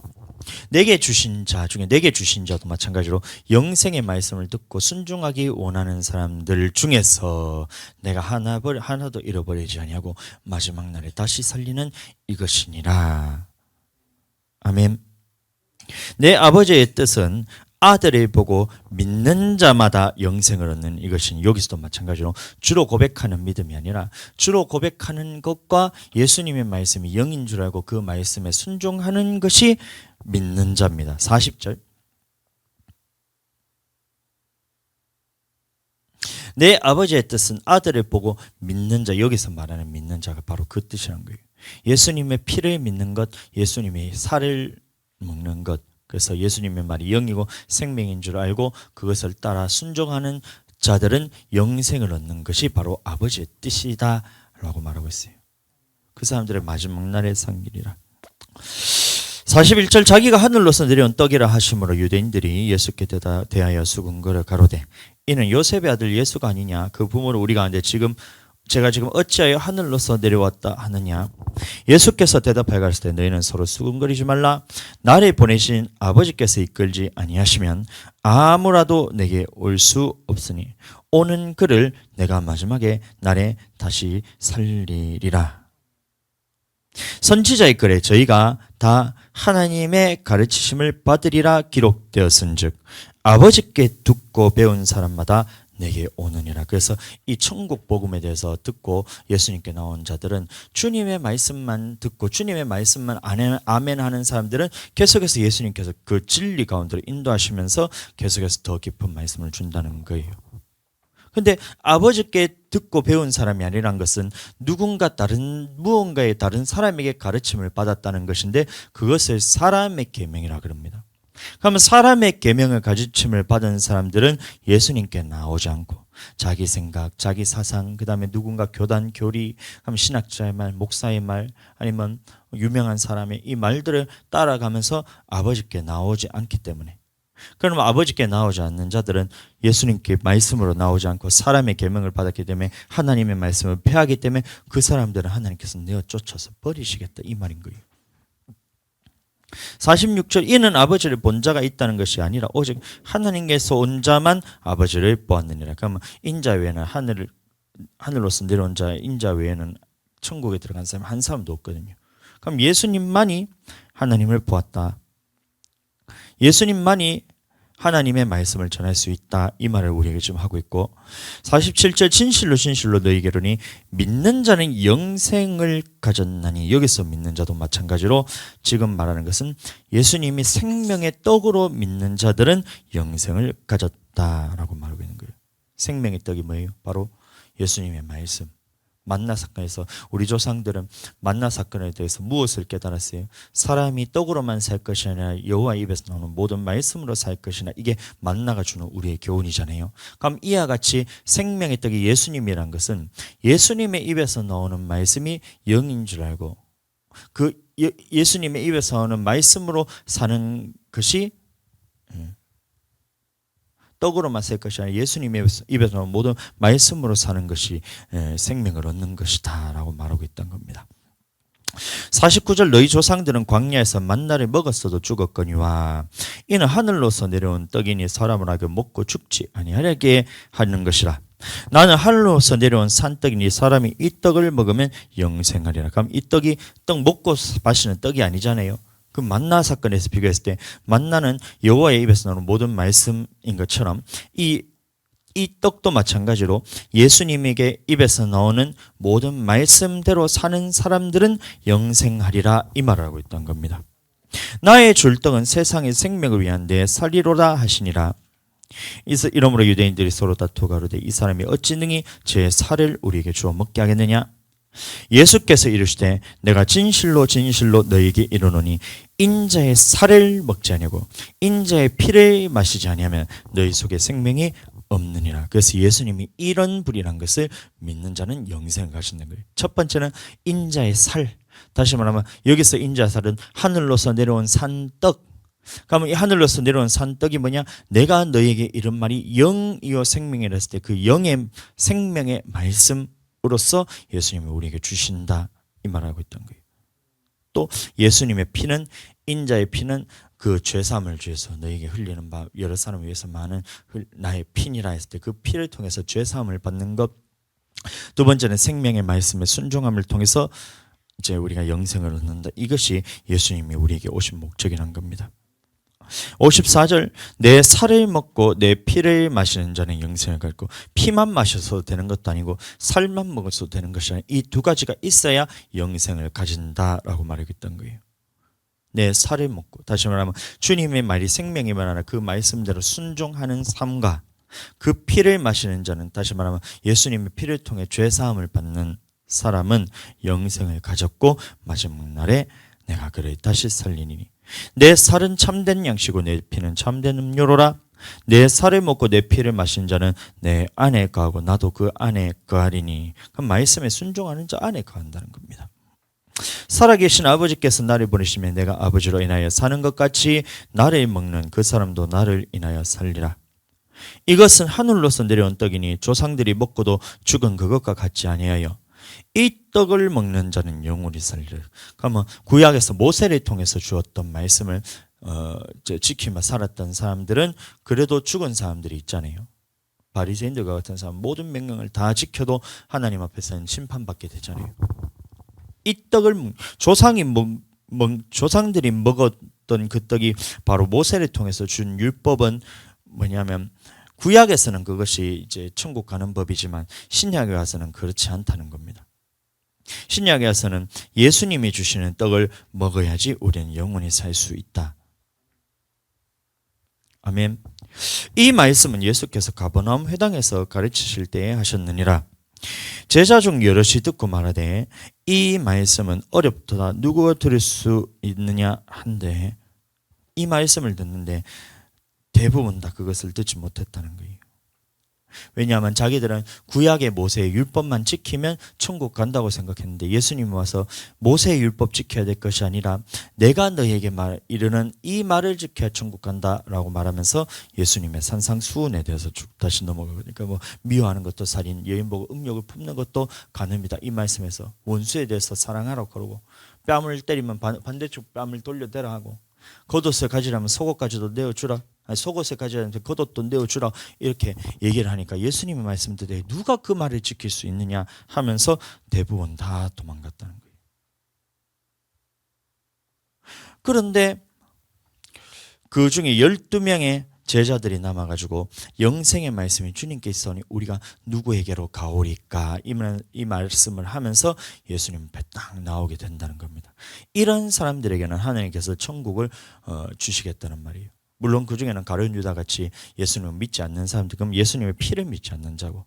[SPEAKER 1] 내게 주신 자 중에 내게 주신 자도 마찬가지로 영생의 말씀을 듣고 순종하기 원하는 사람들 중에서 내가 하나도 잃어버리지 아니하고 마지막 날에 다시 살리는 이것이니라. 아멘. 내 아버지의 뜻은 아들을 보고 믿는 자마다 영생을 얻는 이것은 여기서도 마찬가지로 주로 고백하는 믿음이 아니라 주로 고백하는 것과 예수님의 말씀이 영인 줄 알고 그 말씀에 순종하는 것이 믿는 자입니다. 40절 내 아버지의 뜻은 아들을 보고 믿는 자. 여기서 말하는 믿는 자가 바로 그 뜻이라는 거예요. 예수님의 피를 믿는 것, 예수님의 살을 먹는 것. 그래서 예수님의 말이 영이고 생명인 줄 알고 그것을 따라 순종하는 자들은 영생을 얻는 것이 바로 아버지의 뜻이다 라고 말하고 있어요. 그 사람들의 마지막 날의 상길이라. 41절 자기가 하늘로서 내려온 떡이라 하심으로 유대인들이 예수께 대하여 수군거려 가로되 이는 요셉의 아들 예수가 아니냐. 그 부모를 우리가 아는데 제가 지금 어찌하여 하늘로서 내려왔다 하느냐. 예수께서 대답하여 가르치되 너희는 서로 수군거리지 말라. 나를 보내신 아버지께서 이끌지 아니하시면 아무라도 내게 올 수 없으니 오는 그를 내가 마지막에 날에 다시 살리리라. 선지자의 글에 저희가 다 하나님의 가르치심을 받으리라 기록되었은즉 아버지께 듣고 배운 사람마다 내게 오느니라. 그래서 이 천국 복음에 대해서 듣고 예수님께 나온 자들은 주님의 말씀만 듣고 주님의 말씀만 아멘하는 사람들은 계속해서 예수님께서 그 진리 가운데로 인도하시면서 계속해서 더 깊은 말씀을 준다는 거예요. 근데 아버지께 듣고 배운 사람이 아니란 것은 무언가의 다른 사람에게 가르침을 받았다는 것인데 그것을 사람의 계명이라 그럽니다. 그러면 사람의 계명을 가르침을 받은 사람들은 예수님께 나오지 않고 자기 생각, 자기 사상, 그 다음에 누군가 교단, 교리, 신학자의 말, 목사의 말, 아니면 유명한 사람의 이 말들을 따라가면서 아버지께 나오지 않기 때문에, 그러면 아버지께 나오지 않는 자들은 예수님께 말씀으로 나오지 않고 사람의 계명을 받았기 때문에 하나님의 말씀을 폐하기 때문에 그 사람들은 하나님께서 내어 쫓아서 버리시겠다 이 말인 거예요. 46절 이는 아버지를 본 자가 있다는 것이 아니라 오직 하나님께서 온 자만 아버지를 보았느니라. 그러면 인자 외에는 하늘로서 내려온 자 인자 외에는 천국에 들어간 사람 한 사람도 없거든요. 그럼 예수님만이 하나님을 보았다. 예수님만이 하나님의 말씀을 전할 수 있다, 이 말을 우리에게 지금 하고 있고, 47절 진실로 진실로 너희에게 이르니 믿는 자는 영생을 가졌나니, 여기서 믿는 자도 마찬가지로 지금 말하는 것은 예수님이 생명의 떡으로 믿는 자들은 영생을 가졌다라고 말하고 있는 거예요. 생명의 떡이 뭐예요? 바로 예수님의 말씀. 만나 사건에서 우리 조상들은 만나 사건에 대해서 무엇을 깨달았어요? 사람이 떡으로만 살 것이 아니라 여호와 입에서 나오는 모든 말씀으로 살 것이나, 이게 만나가 주는 우리의 교훈이잖아요. 그럼 이와 같이 생명의 떡이 예수님이란 것은 예수님의 입에서 나오는 말씀이 영인 줄 알고, 그 예수님의 입에서 나오는 말씀으로 사는 것이 떡으로만 살 것이 아니라 예수님의 입에서 나온 모든 말씀으로 사는 것이 생명을 얻는 것이다 라고 말하고 있던 겁니다. 49절 너희 조상들은 광야에서 만나를 먹었어도 죽었거니와 이는 하늘로서 내려온 떡이니 사람을 하게 먹고 죽지 아니하게 하는 것이라. 나는 하늘로서 내려온 산떡이니 사람이 이 떡을 먹으면 영생하리라. 그럼 이 떡이 떡 먹고 마시는 떡이 아니잖아요. 그 만나 사건에서 비교했을 때 만나는 여호와의 입에서 나오는 모든 말씀인 것처럼 이 떡도 마찬가지로 예수님에게 입에서 나오는 모든 말씀대로 사는 사람들은 영생하리라, 이 말을 하고 있던 겁니다. 나의 줄 떡은 세상의 생명을 위한 내 살리로라 하시니라. 이러므로 유대인들이 서로 다투어 가로되 이 사람이 어찌 능히 제 살을 우리에게 주어 먹게 하겠느냐. 예수께서 이르시되 내가 진실로 진실로 너희에게 이르노니 인자의 살을 먹지 아니하고 인자의 피를 마시지 아니하면 너희 속에 생명이 없느니라. 그래서 예수님이 이런 분이란 것을 믿는 자는 영생을 가진다는 거예요. 첫 번째는 인자의 살, 다시 말하면 여기서 인자의 살은 하늘로서 내려온 산떡. 그러면 이 하늘로서 내려온 산떡이 뭐냐? 내가 너희에게 이런 말이 영이요 생명이라 했을 때 그 영의 생명의 말씀 으로서 예수님이 우리에게 주신다, 이 말하고 있던 거예요. 또 예수님의 피는, 인자의 피는 그 죄사함을 위해서 너에게 흘리는 바 여러 사람을 위해서 많은 나의 피니라 했을 때 그 피를 통해서 죄사함을 받는 것. 두 번째는 생명의 말씀의 순종함을 통해서 이제 우리가 영생을 얻는다. 이것이 예수님이 우리에게 오신 목적이란 겁니다. 54절 내 살을 먹고 내 피를 마시는 자는 영생을 갖고, 피만 마셔서 되는 것도 아니고 살만 먹어서 되는 것이 아니라 이 두 가지가 있어야 영생을 가진다라고 말하고 있던 거예요. 내 살을 먹고, 다시 말하면 주님의 말이 생명이면 하나 그 말씀대로 순종하는 삶과 그 피를 마시는 자는, 다시 말하면 예수님의 피를 통해 죄사함을 받는 사람은 영생을 가졌고 마지막 날에 내가 그를 다시 살리니 내 살은 참된 양식이고 내 피는 참된 음료로라. 내 살을 먹고 내 피를 마신 자는 내 안에 거하고 나도 그 안에 거하리니. 그럼 말씀에 순종하는 자 안에 거한다는 겁니다. 살아계신 아버지께서 나를 보내시면 내가 아버지로 인하여 사는 것 같이 나를 먹는 그 사람도 나를 인하여 살리라. 이것은 하늘로서 내려온 떡이니 조상들이 먹고도 죽은 그것과 같지 아니하여 이 떡을 먹는 자는 영원히 살리라. 그러면 구약에서 모세를 통해서 주었던 말씀을 지키며 살았던 사람들은 그래도 죽은 사람들이 있잖아요. 바리새인들과 같은 사람 모든 명령을 다 지켜도 하나님 앞에서는 심판받게 되잖아요. 이 떡을 조상들이 먹었던 그 떡이 바로 모세를 통해서 준 율법은 뭐냐면, 구약에서는 그것이 이제 천국 가는 법이지만 신약에 와서는 그렇지 않다는 겁니다. 신약에 와서는 예수님이 주시는 떡을 먹어야지 우리는 영원히 살 수 있다. 아멘. 이 말씀은 예수께서 가버나움 회당에서 가르치실 때에 하셨느니라. 제자 중 여럿이 듣고 말하되 이 말씀은 어렵도다 누구가 들을 수 있느냐 한데, 이 말씀을 듣는데 대부분 다 그것을 듣지 못했다는 거예요. 왜냐하면 자기들은 구약의 모세의 율법만 지키면 천국 간다고 생각했는데, 예수님이 와서 모세의 율법 지켜야 될 것이 아니라 내가 너희에게 이르는 이 말을 지켜야 천국 간다라고 말하면서 예수님의 산상수훈에 대해서 다시 넘어가니까 미워하는 것도 살인, 여인 보고 음욕을 품는 것도 간음이다, 이 말씀에서 원수에 대해서 사랑하라고 그러고, 뺨을 때리면 반대쪽 뺨을 돌려대라 하고, 겉옷을 가지라면 속옷까지도 내어주라, 속옷을 가지라면 겉옷도 내어주라, 이렇게 얘기를 하니까 예수님의 말씀들에 누가 그 말을 지킬 수 있느냐 하면서 대부분 다 도망갔다는 거예요. 그런데 그 중에 12명의 제자들이 남아가지고 영생의 말씀이 주님께 있으니 우리가 누구에게로 가오리까 이 말씀을 하면서 예수님 앞에 딱 나오게 된다는 겁니다. 이런 사람들에게는 하나님께서 천국을 주시겠다는 말이에요. 물론 그 중에는 가룟 유다 같이 예수님을 믿지 않는 사람들, 그럼 예수님의 피를 믿지 않는 자고,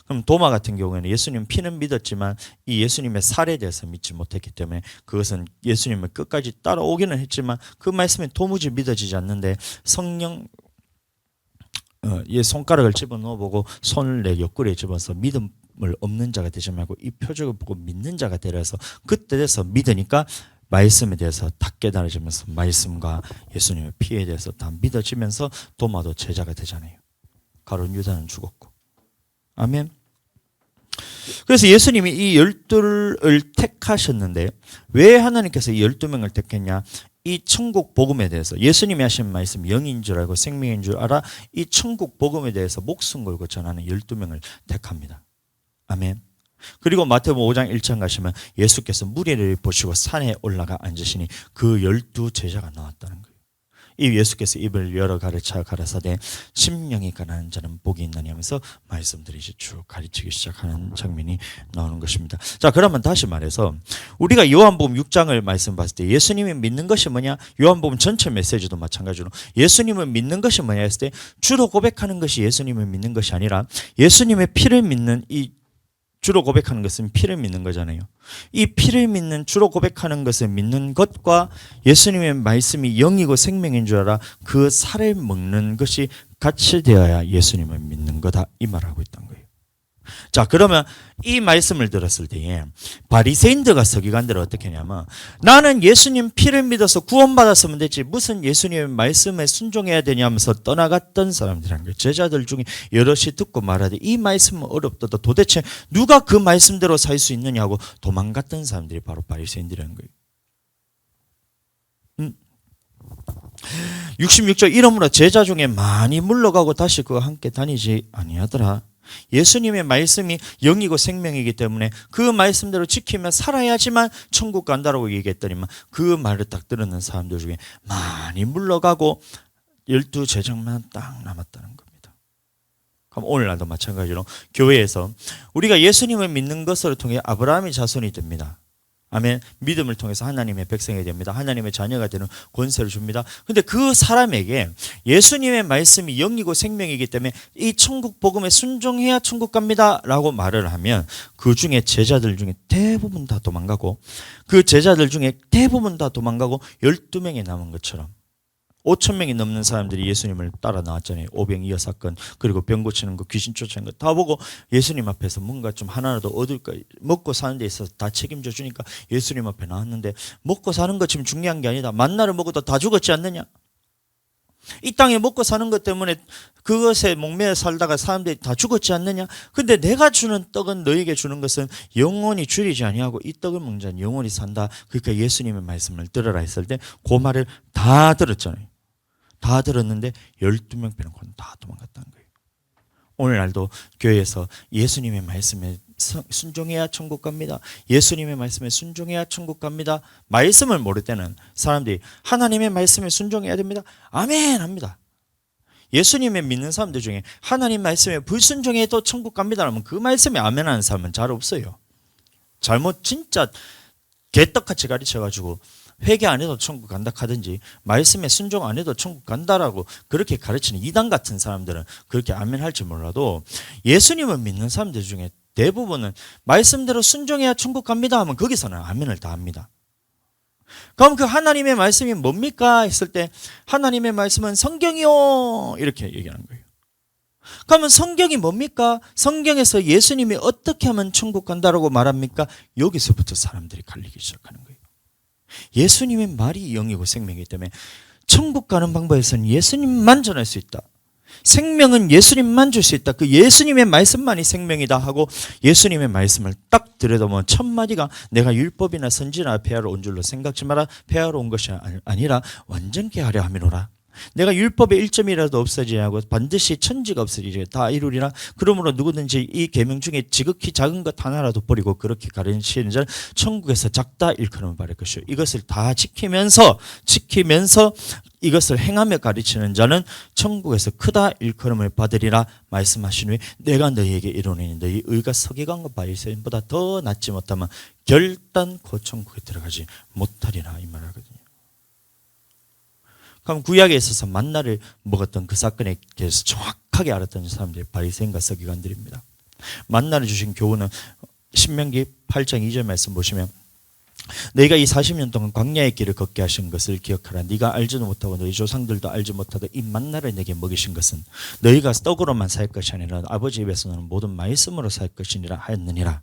[SPEAKER 1] 그럼 도마 같은 경우에는 예수님 피는 믿었지만 이 예수님의 살에 대해서 믿지 못했기 때문에 그것은 예수님을 끝까지 따라오기는 했지만 그 말씀이 도무지 믿어지지 않는데 성령 얘 손가락을 집어넣어 보고 손을 내 옆구리에 집어서 믿음을 없는 자가 되지 말고 이 표적을 보고 믿는 자가 되려서 그때 돼서 믿으니까 말씀에 대해서 다 깨달아지면서 말씀과 예수님의 피에 대해서 다 믿어지면서 도마도 제자가 되잖아요. 가룟 유다는 죽었고. 아멘. 그래서 예수님이 이 12를 택하셨는데 왜 하나님께서 이 12명을 택했냐? 이 천국 복음에 대해서 예수님이 하신 말씀 영인 줄 알고 생명인 줄 알아 이 천국 복음에 대해서 목숨 걸고 전하는 12명을 택합니다. 아멘. 그리고 마태복음 5장 1장 가시면 예수께서 무리를 보시고 산에 올라가 앉으시니 그 12 제자가 나왔다는 거예요. 이 예수께서 입을 열어 가르쳐 가라사대 심령이 가난한 자는 복이 있나니 하면서 말씀들이 이제 쭉 가르치기 시작하는 장면이 나오는 것입니다. 자, 그러면 다시 말해서 우리가 요한복음 6장을 말씀 봤을 때 예수님이 믿는 것이 뭐냐? 요한복음 전체 메시지도 마찬가지로 예수님을 믿는 것이 뭐냐 했을 때 주로 고백하는 것이 예수님을 믿는 것이 아니라 예수님의 피를 믿는 이 주로 고백하는 것은 피를 믿는 거잖아요. 이 피를 믿는 주로 고백하는 것을 믿는 것과 예수님의 말씀이 영이고 생명인 줄 알아 그 살을 먹는 것이 같이 되어야 예수님을 믿는 거다 이 말하고 있던 거예요. 자, 그러면 이 말씀을 들었을 때에 바리새인들과 서기관들은 어떻게 하냐면 나는 예수님 피를 믿어서 구원받았으면 됐지 무슨 예수님의 말씀에 순종해야 되냐면서 떠나갔던 사람들이란 거예요. 제자들 중에 여럿이 듣고 말하되 이 말씀은 어렵다. 도대체 누가 그 말씀대로 살 수 있느냐고 도망갔던 사람들이 바로 바리새인들이라는 거예요. 66절 이러므로 제자 중에 많이 물러가고 다시 그와 함께 다니지 아니하더라. 예수님의 말씀이 영이고 생명이기 때문에 그 말씀대로 지키며 살아야지만 천국 간다라고 얘기했더니만 그 말을 딱 들었는 사람들 중에 많이 물러가고 12 제자만 딱 남았다는 겁니다. 그럼 오늘날도 마찬가지로 교회에서 우리가 예수님을 믿는 것을 통해 아브라함의 자손이 됩니다. 아멘. 믿음을 통해서 하나님의 백성이 됩니다. 하나님의 자녀가 되는 권세를 줍니다. 근데 그 사람에게 예수님의 말씀이 영이고 생명이기 때문에 이 천국 복음에 순종해야 천국 갑니다 라고 말을 하면 그 중에 제자들 중에 대부분 다 도망가고 그 제자들 중에 대부분 다 도망가고 12명이 남은 것처럼 5,000명이 넘는 사람들이 예수님을 따라 나왔잖아요. 오병이어 사건 그리고 병 고치는 거 귀신 쫓아낸 거 다 보고 예수님 앞에서 뭔가 좀 하나라도 얻을까 먹고 사는 데 있어서 다 책임져 주니까 예수님 앞에 나왔는데 먹고 사는 것 지금 중요한 게 아니다. 만나를 먹어도 다 죽었지 않느냐. 이 땅에 먹고 사는 것 때문에 그것에 목매어 살다가 사람들이 다 죽었지 않느냐. 근데 내가 주는 떡은 너에게 주는 것은 영원히 줄이지 아니하고 이 떡을 먹는 자는 영원히 산다. 그러니까 예수님의 말씀을 들어라 했을 때 그 말을 다 들었잖아요. 다 들었는데 12명 빼놓고는 다 도망갔다는 거예요. 오늘날도 교회에서 예수님의 말씀에 순종해야 천국 갑니다. 예수님의 말씀에 순종해야 천국 갑니다. 말씀을 모를 때는 사람들이 하나님의 말씀에 순종해야 됩니다. 아멘 합니다. 예수님의 믿는 사람들 중에 하나님 말씀에 불순종해도 천국 갑니다 하면 그 말씀에 아멘 하는 사람은 잘 없어요. 잘못 진짜 개떡같이 가르쳐가지고 회개 안 해도 천국 간다 하든지 말씀에 순종 안 해도 천국 간다라고 그렇게 가르치는 이단 같은 사람들은 그렇게 아멘 할지 몰라도 예수님을 믿는 사람들 중에 대부분은 말씀대로 순종해야 천국 갑니다 하면 거기서는 아멘을 다 합니다. 그럼 그 하나님의 말씀이 뭡니까 했을 때 하나님의 말씀은 성경이요 이렇게 얘기하는 거예요. 그러면 성경이 뭡니까? 성경에서 예수님이 어떻게 하면 천국 간다라고 말합니까? 여기서부터 사람들이 갈리기 시작하는 거예요. 예수님의 말이 영이고 생명이기 때문에 천국 가는 방법에서는 예수님만 전할 수 있다. 생명은 예수님만 줄 수 있다. 그 예수님의 말씀만이 생명이다 하고 예수님의 말씀을 딱 들여다보면 첫 마디가 내가 율법이나 선지나 폐하러 온 줄로 생각지 마라. 폐하러 온 것이 아니라 완전케 하려 함이로라. 내가 율법의 1점이라도 없어지지 하고 반드시 천지가 없어지지 다 이루리라. 그러므로 누구든지 이 계명 중에 지극히 작은 것 하나라도 버리고 그렇게 가르치는 자는 천국에서 작다 일컬음을 받을 것이요. 이것을 다 지키면서 이것을 행하며 가르치는 자는 천국에서 크다 일컬음을 받으리라 말씀하신 후에 내가 너희에게 이르노니 너희 의가 서기관과 바리새인보다 더 낫지 못하면 결단코 천국에 들어가지 못하리라 이 말하거든요. 그럼 구약에 있어서 만나를 먹었던 그 사건에 대해서 정확하게 알았던 사람들이 바리새인과 서기관들입니다. 만나를 주신 교훈은 신명기 8장 2절 말씀 보시면 너희가 이 40년 동안 광야의 길을 걷게 하신 것을 기억하라. 네가 알지도 못하고 너희 조상들도 알지 못하던 이 만나를 내게 먹이신 것은 너희가 떡으로만 살 것이 아니라 아버지 입에서는 모든 말씀으로 살 것이니라 하였느니라.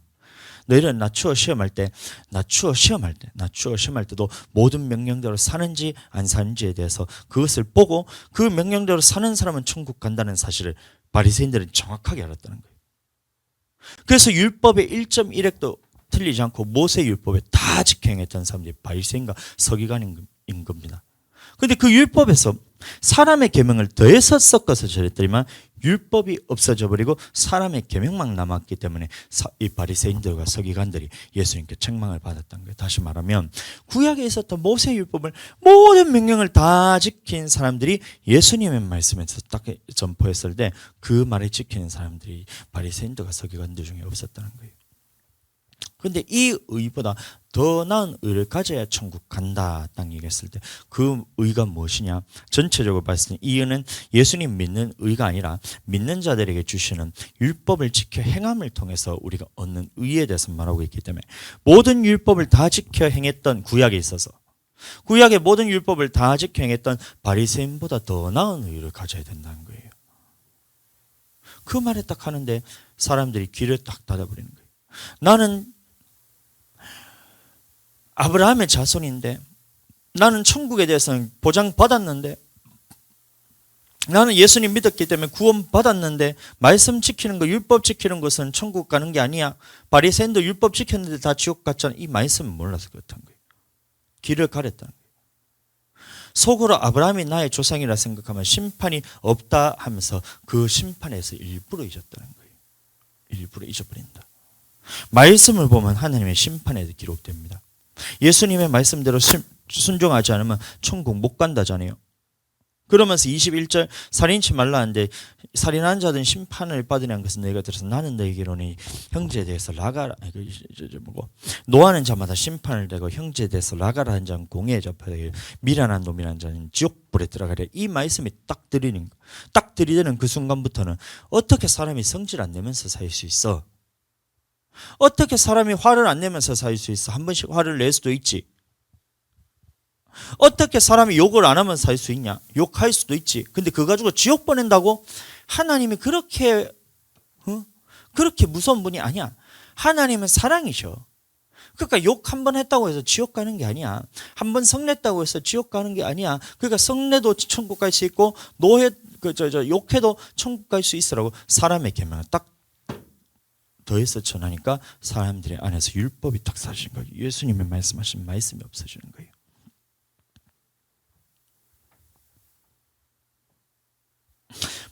[SPEAKER 1] 너희는 낮추어 시험할 때도 모든 명령대로 사는지 안 사는지에 대해서 그것을 보고 그 명령대로 사는 사람은 천국 간다는 사실을 바리새인들은 정확하게 알았다는 거예요. 그래서 율법의 1.1획도 틀리지 않고 모세 율법에 다 지켜 행했던 사람들이 바리새인과 서기관인 겁니다. 그런데 그 율법에서 사람의 계명을 더해서 섞어서 절했더니만 율법이 없어져 버리고 사람의 계명만 남았기 때문에 이 바리새인들과 서기관들이 예수님께 책망을 받았던 거예요. 다시 말하면 구약에 있었던 모세 율법을 모든 명령을 다 지킨 사람들이 예수님의 말씀에서 딱 전포했을 때 그 말을 지키는 사람들이 바리새인들과 서기관들 중에 없었다는 거예요. 그런데 이 의보다 더 나은 의를 가져야 천국 간다 딱 얘기했을 때 그 의가 무엇이냐? 전체적으로 봤을 때 이 의는 예수님 믿는 의가 아니라 믿는 자들에게 주시는 율법을 지켜 행함을 통해서 우리가 얻는 의에 대해서 말하고 있기 때문에 모든 율법을 다 지켜 행했던 구약에 있어서 구약의 모든 율법을 다 지켜 행했던 바리새인보다 더 나은 의를 가져야 된다는 거예요. 그 말에 딱 하는데 사람들이 귀를 딱 닫아버리는 거예요. 나는 아브라함의 자손인데 나는 천국에 대해서는 보장받았는데 나는 예수님 믿었기 때문에 구원받았는데 말씀 지키는 거 율법 지키는 것은 천국 가는 게 아니야. 바리새인도 율법 지켰는데 다 지옥 갔잖아. 이 말씀을 몰라서 그렇다는 거예요. 길을 가렸다는 거예요. 속으로 아브라함이 나의 조상이라 생각하면 심판이 없다 하면서 그 심판에서 일부러 잊었다는 거예요. 일부러 잊어버린다. 말씀을 보면 하나님의 심판에도 기록됩니다. 예수님의 말씀대로 순종하지 않으면 천국 못 간다잖아요. 그러면서 21절 살인치 말라 하는데 살인한 자든 심판을 받으려는 것은 너희가 들어서 나는 너희에게로니 형제에 대해서 나가라. 노하는 자마다 심판을 대고 형제에 대해서 나가라 한 자는 공회에 잡혀야 미련한 놈이라는 자는 지옥불에 들어가랴. 이 말씀이 딱 들이대는 그 순간부터는 어떻게 사람이 성질 안 내면서 살 수 있어? 어떻게 사람이 화를 안 내면서 살 수 있어? 한 번씩 화를 낼 수도 있지. 어떻게 사람이 욕을 안 하면 살 수 있냐? 욕할 수도 있지. 근데 그거 가지고 지옥 보낸다고? 하나님이 그렇게 무서운 분이 아니야. 하나님은 사랑이셔. 그러니까 욕 한 번 했다고 해서 지옥 가는 게 아니야. 한 번 성냈다고 해서 지옥 가는 게 아니야. 그러니까 성내도 천국 갈 수 있고 욕해도 천국 갈 수 있으라고 사람의 계명을 딱 더해서 전하니까 사람들의 안에서 율법이 딱 사라지는 거예요. 예수님이 말씀하신 말씀이 없어지는 거예요.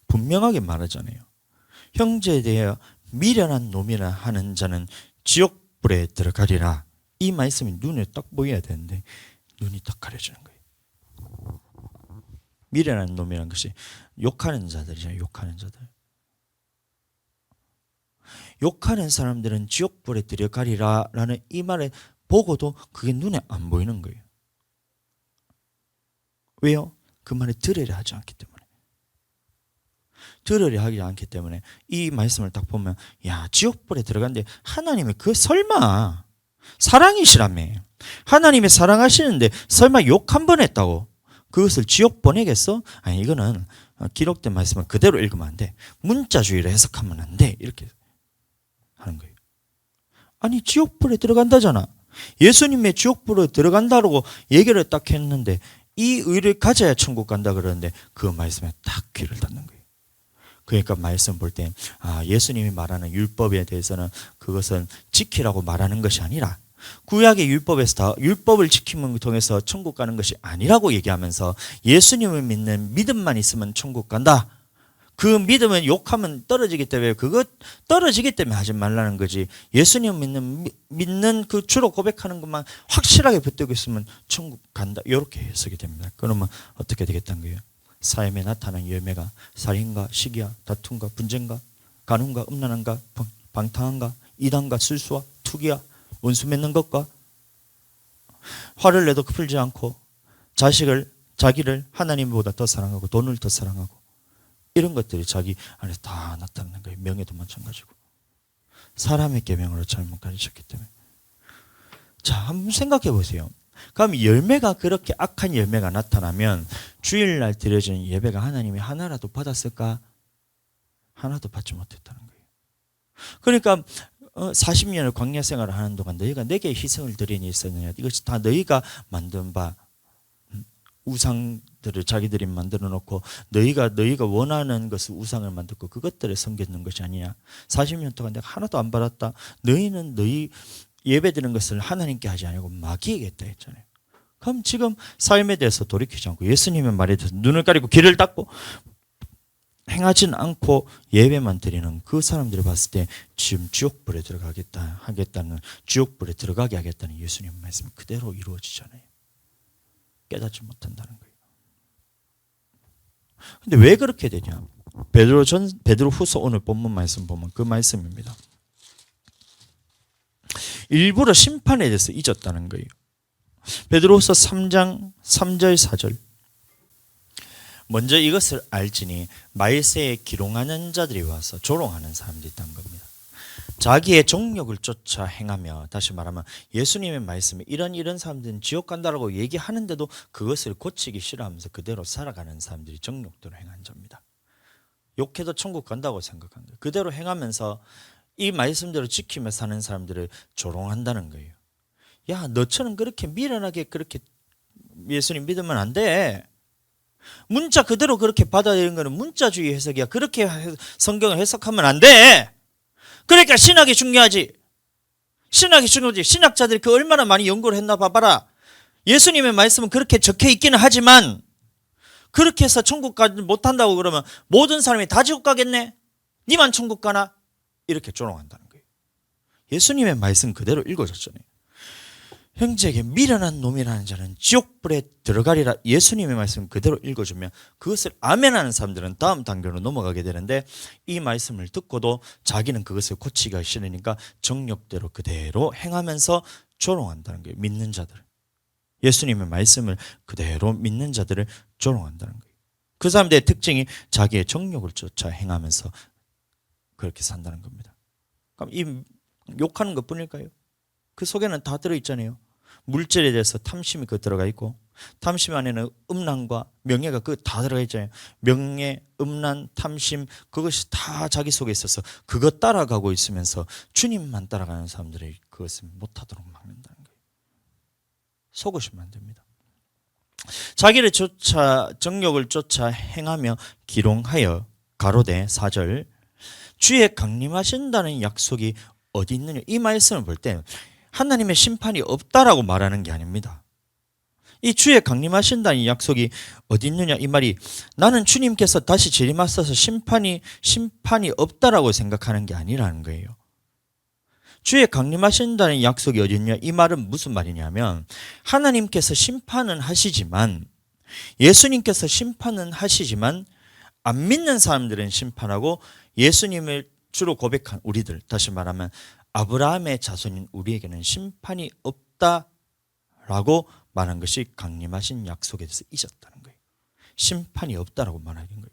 [SPEAKER 1] 분명하게 말하잖아요. 형제에 대해 미련한 놈이라 하는 자는 지옥불에 들어가리라. 이 말씀이 눈에 딱 보여야 되는데 눈이 딱 가려지는 거예요. 미련한 놈이라는 것이 욕하는 자들이잖아요. 욕하는 자들. 욕하는 사람들은 지옥불에 들어가리라 라는 이 말을 보고도 그게 눈에 안 보이는 거예요. 왜요? 그 말을 들으려 하지 않기 때문에. 들으려 하지 않기 때문에 이 말씀을 딱 보면 야 지옥불에 들어간데 하나님이 그 설마 사랑이시라며. 하나님이 사랑하시는데 설마 욕 한 번 했다고 그것을 지옥 보내겠어? 아니 이거는 기록된 말씀을 그대로 읽으면 안 돼. 문자주의로 해석하면 안 돼. 이렇게 하는 거예요. 아니 지옥불에 들어간다잖아. 예수님의 지옥불에 들어간다고 얘기를 딱 했는데 이 의를 가져야 천국 간다 그러는데 그 말씀에 딱 귀를 닫는 거예요. 그러니까 말씀 볼 때 예수님이 말하는 율법에 대해서는 그것은 지키라고 말하는 것이 아니라 구약의 율법에서 다 율법을 지킴을 통해서 천국 가는 것이 아니라고 얘기하면서 예수님을 믿는 믿음만 있으면 천국 간다. 그 믿음은 욕하면 떨어지기 때문에 그거 떨어지기 때문에 하지 말라는 거지. 예수님 믿는 그 주로 고백하는 것만 확실하게 붙들고 있으면 천국 간다. 이렇게 해석이 됩니다. 그러면 어떻게 되겠다는 거예요? 삶에 나타난 열매가 살인과 시기와 다툼과 분쟁과 간음과 음란함과 방탕함과 이단과 술수와 투기와 원수 맺는 것과 화를 내도 풀지 않고 자기를 하나님보다 더 사랑하고 돈을 더 사랑하고 이런 것들이 자기 안에 다 나타나는 거예요. 명예도 마찬가지고. 사람의 계명으로 잘못 가르쳤기 때문에. 자, 한번 생각해 보세요. 그럼 열매가 그렇게 악한 열매가 나타나면 주일날 드려지는 예배가 하나님이 하나라도 받았을까? 하나도 받지 못했다는 거예요. 그러니까 40년을 광야 생활을 하는 동안 너희가 내게 희생을 드린 일이 있었느냐? 이것이 다 너희가 만든 바 우상들을 자기들이 만들어 놓고 너희가 원하는 것을 우상을 만들고 그것들을 섬겼는 것이 아니냐. 40년 동안 내가 하나도 안 받았다. 너희는 너희 예배드리는 것을 하나님께 하지 아니고 마귀에게 했다 했잖아요. 그럼 지금 삶에 대해서 돌이키지 않고 예수님의 말에 대해서 눈을 가리고 귀를 닫고 행하진 않고 예배만 드리는 그 사람들을 봤을 때 지금 지옥불에 하겠다는 지옥불에 들어가게 하겠다는 예수님의 말씀 그대로 이루어지잖아요. 깨닫지 못한다는 거예요. 근데 왜 그렇게 되냐? 베드로후서 오늘 본문 말씀 보면 그 말씀입니다. 일부러 심판에 대해서 잊었다는 거예요. 베드로후서 3장 3절 4절. 먼저 이것을 알지니 말세에 기롱하는 자들이 와서 조롱하는 사람들이 있다는 겁니다. 자기의 정욕을 쫓아 행하며, 다시 말하면 예수님의 말씀에 이런 사람들은 지옥 간다라고 얘기하는데도 그것을 고치기 싫어하면서 그대로 살아가는 사람들이 정욕대로 행한 자입니다. 욕해도 천국 간다고 생각한 거예요. 그대로 행하면서 이 말씀대로 지키며 사는 사람들을 조롱한다는 거예요. 야, 너처럼 그렇게 미련하게 그렇게 예수님 믿으면 안 돼. 문자 그대로 그렇게 받아들이는 거는 문자주의 해석이야. 그렇게 성경을 해석하면 안 돼. 그러니까 신학이 중요하지. 신학이 중요하지. 신학자들이 그 얼마나 많이 연구를 했나 봐봐라. 예수님의 말씀은 그렇게 적혀 있기는 하지만 그렇게 해서 천국 가지 못한다고 그러면 모든 사람이 다 지옥 가겠네? 니만 천국 가나? 이렇게 조롱한다는 거예요. 예수님의 말씀 그대로 읽어줬잖아요. 형제에게 미련한 놈이라는 자는 지옥불에 들어가리라. 예수님의 말씀 그대로 읽어주면 그것을 아멘하는 사람들은 다음 단계로 넘어가게 되는데 이 말씀을 듣고도 자기는 그것을 고치기가 싫으니까 정욕대로 그대로 행하면서 조롱한다는 거예요. 믿는 자들, 예수님의 말씀을 그대로 믿는 자들을 조롱한다는 거예요. 그 사람들의 특징이 자기의 정욕을 쫓아 행하면서 그렇게 산다는 겁니다. 그럼 이 욕하는 것뿐일까요? 그 속에는 다 들어있잖아요. 물질에 대해서 탐심이 그 들어가 있고 탐심 안에는 음란과 명예가 그 다 들어가 있잖아요. 명예, 음란, 탐심 그것이 다 자기 속에 있어서 그것 따라가고 있으면서 주님만 따라가는 사람들이 그것을 못하도록 막는다는 거예요. 속으시면 안 됩니다. 자기를 쫓아 정욕을 쫓아 행하며 기롱하여 가로되 4절 주의 강림하신다는 약속이 어디 있느냐. 이 말씀을 볼 때 하나님의 심판이 없다라고 말하는 게 아닙니다. 이 주의 강림하신다는 약속이 어디 있느냐. 이 말이 나는 주님께서 다시 재림하셔서 심판이 없다라고 생각하는 게 아니라는 거예요. 주의 강림하신다는 약속이 어디 있냐. 이 말은 무슨 말이냐면 하나님께서 심판은 하시지만 예수님께서 심판은 하시지만 안 믿는 사람들은 심판하고 예수님을 주로 고백한 우리들, 다시 말하면 아브라함의 자손인 우리에게는 심판이 없다라고 말한 것이 강림하신 약속에 대해서 잊었다는 거예요. 심판이 없다라고 말하는 거예요.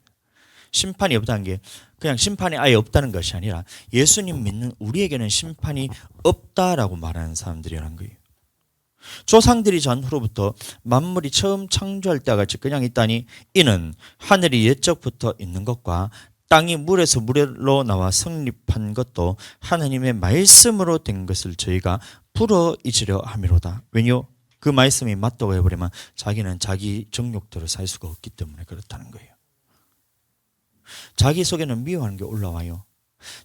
[SPEAKER 1] 심판이 없다는 게 그냥 심판이 아예 없다는 것이 아니라 예수님 믿는 우리에게는 심판이 없다라고 말하는 사람들이라는 거예요. 조상들이 전후로부터 만물이 처음 창조할 때와 같이 그냥 있다니 이는 하늘이 옛적부터 있는 것과 땅이 물에서 물로 나와 성립한 것도 하나님의 말씀으로 된 것을 저희가 불어 잊으려 함이로다. 왜냐? 그 말씀이 맞다고 해버리면 자기는 자기 정욕대로 살 수가 없기 때문에 그렇다는 거예요. 자기 속에는 미워하는 게 올라와요.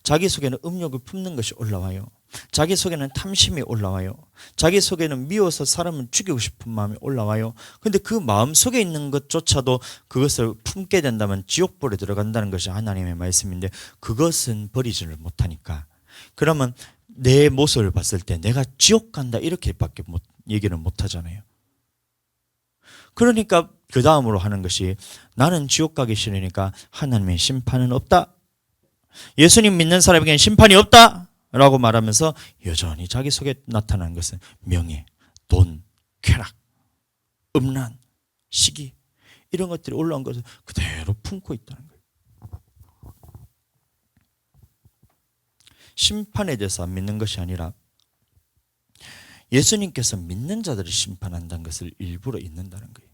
[SPEAKER 1] 자기 속에는 음욕을 품는 것이 올라와요. 자기 속에는 탐심이 올라와요. 자기 속에는 미워서 사람을 죽이고 싶은 마음이 올라와요. 근데 그 마음 속에 있는 것조차도 그것을 품게 된다면 지옥불에 들어간다는 것이 하나님의 말씀인데 그것은 버리지를 못하니까 그러면 내 모습을 봤을 때 내가 지옥 간다 이렇게밖에 얘기를 못하잖아요. 그러니까 그 다음으로 하는 것이 나는 지옥 가기 싫으니까 하나님의 심판은 없다. 예수님 믿는 사람에게는 심판이 없다 라고 말하면서 여전히 자기 속에 나타나는 것은 명예, 돈, 쾌락, 음란, 시기 이런 것들이 올라온 것을 그대로 품고 있다는 거예요. 심판에 대해서 안 믿는 것이 아니라 예수님께서 믿는 자들을 심판한다는 것을 일부러 잊는다는 거예요.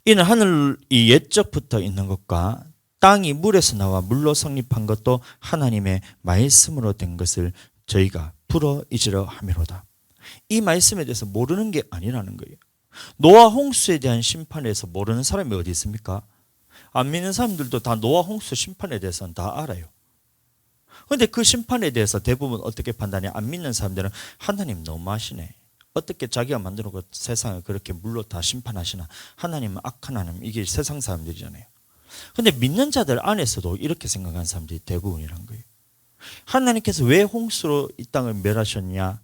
[SPEAKER 1] 이는 하늘이 옛적부터 있는 것과 땅이 물에서 나와 물로 성립한 것도 하나님의 말씀으로 된 것을 저희가 풀어 잊으려 함이로다. 이 말씀에 대해서 모르는 게 아니라는 거예요. 노아 홍수에 대한 심판에 대해서 모르는 사람이 어디 있습니까? 안 믿는 사람들도 다 노아 홍수 심판에 대해서는 다 알아요. 그런데 그 심판에 대해서 대부분 어떻게 판단해? 안 믿는 사람들은 하나님 너무하시네. 어떻게 자기가 만들어놓고 세상을 그렇게 물로 다 심판하시나? 하나님은 악한 하나님. 이게 세상 사람들이잖아요. 근데 믿는 자들 안에서도 이렇게 생각하는 사람들이 대부분이란 거예요. 하나님께서 왜 홍수로 이 땅을 멸하셨냐?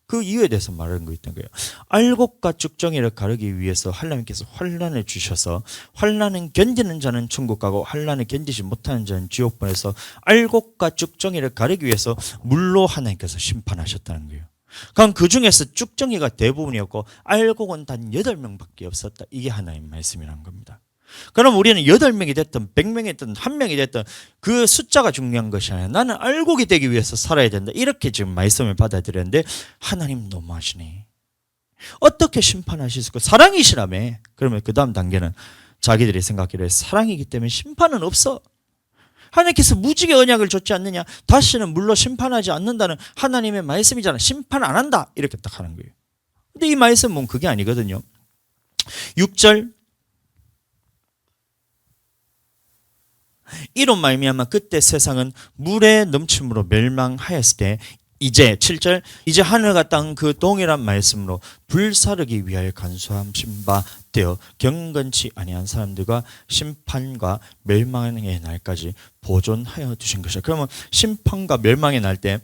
[SPEAKER 1] 그 이유에 대해서 말하는 거 있던 거예요. 알곡과 쭉정이를 가르기 위해서 하나님께서 환난을 주셔서 환난은 견디는 자는 천국 가고 환난을 견디지 못하는 자는 지옥 보내서 알곡과 쭉정이를 가르기 위해서 물로 하나님께서 심판하셨다는 거예요. 그럼 그 중에서 쭉정이가 대부분이었고 알곡은 단 8명밖에 없었다. 이게 하나님의 말씀이라는 겁니다. 그럼 우리는 8명이 됐든 100명이 됐든 1명이 됐든 그 숫자가 중요한 것이 아니라 나는 알곡이 되기 위해서 살아야 된다. 이렇게 지금 말씀을 받아들였는데 하나님 너무하시네. 어떻게 심판하실 수 있고 사랑이시라며. 그러면 그 다음 단계는 자기들이 생각하기를 사랑이기 때문에 심판은 없어. 하나님께서 무지개 언약을 줬지 않느냐. 다시는 물로 심판하지 않는다는 하나님의 말씀이잖아. 심판 안 한다. 이렇게 딱 하는 거예요. 근데 이 말씀은 그게 아니거든요. 6절 이로 말미암아 그때 세상은 물의 넘침으로 멸망하였을 때 이제 7절 이제 하늘과 땅 그 동일한 말씀으로 불사르기 위하여 간수하신 바 되어 경건치 아니한 사람들과 심판과 멸망의 날까지 보존하여 두신 것이다. 그러면 심판과 멸망의 날 때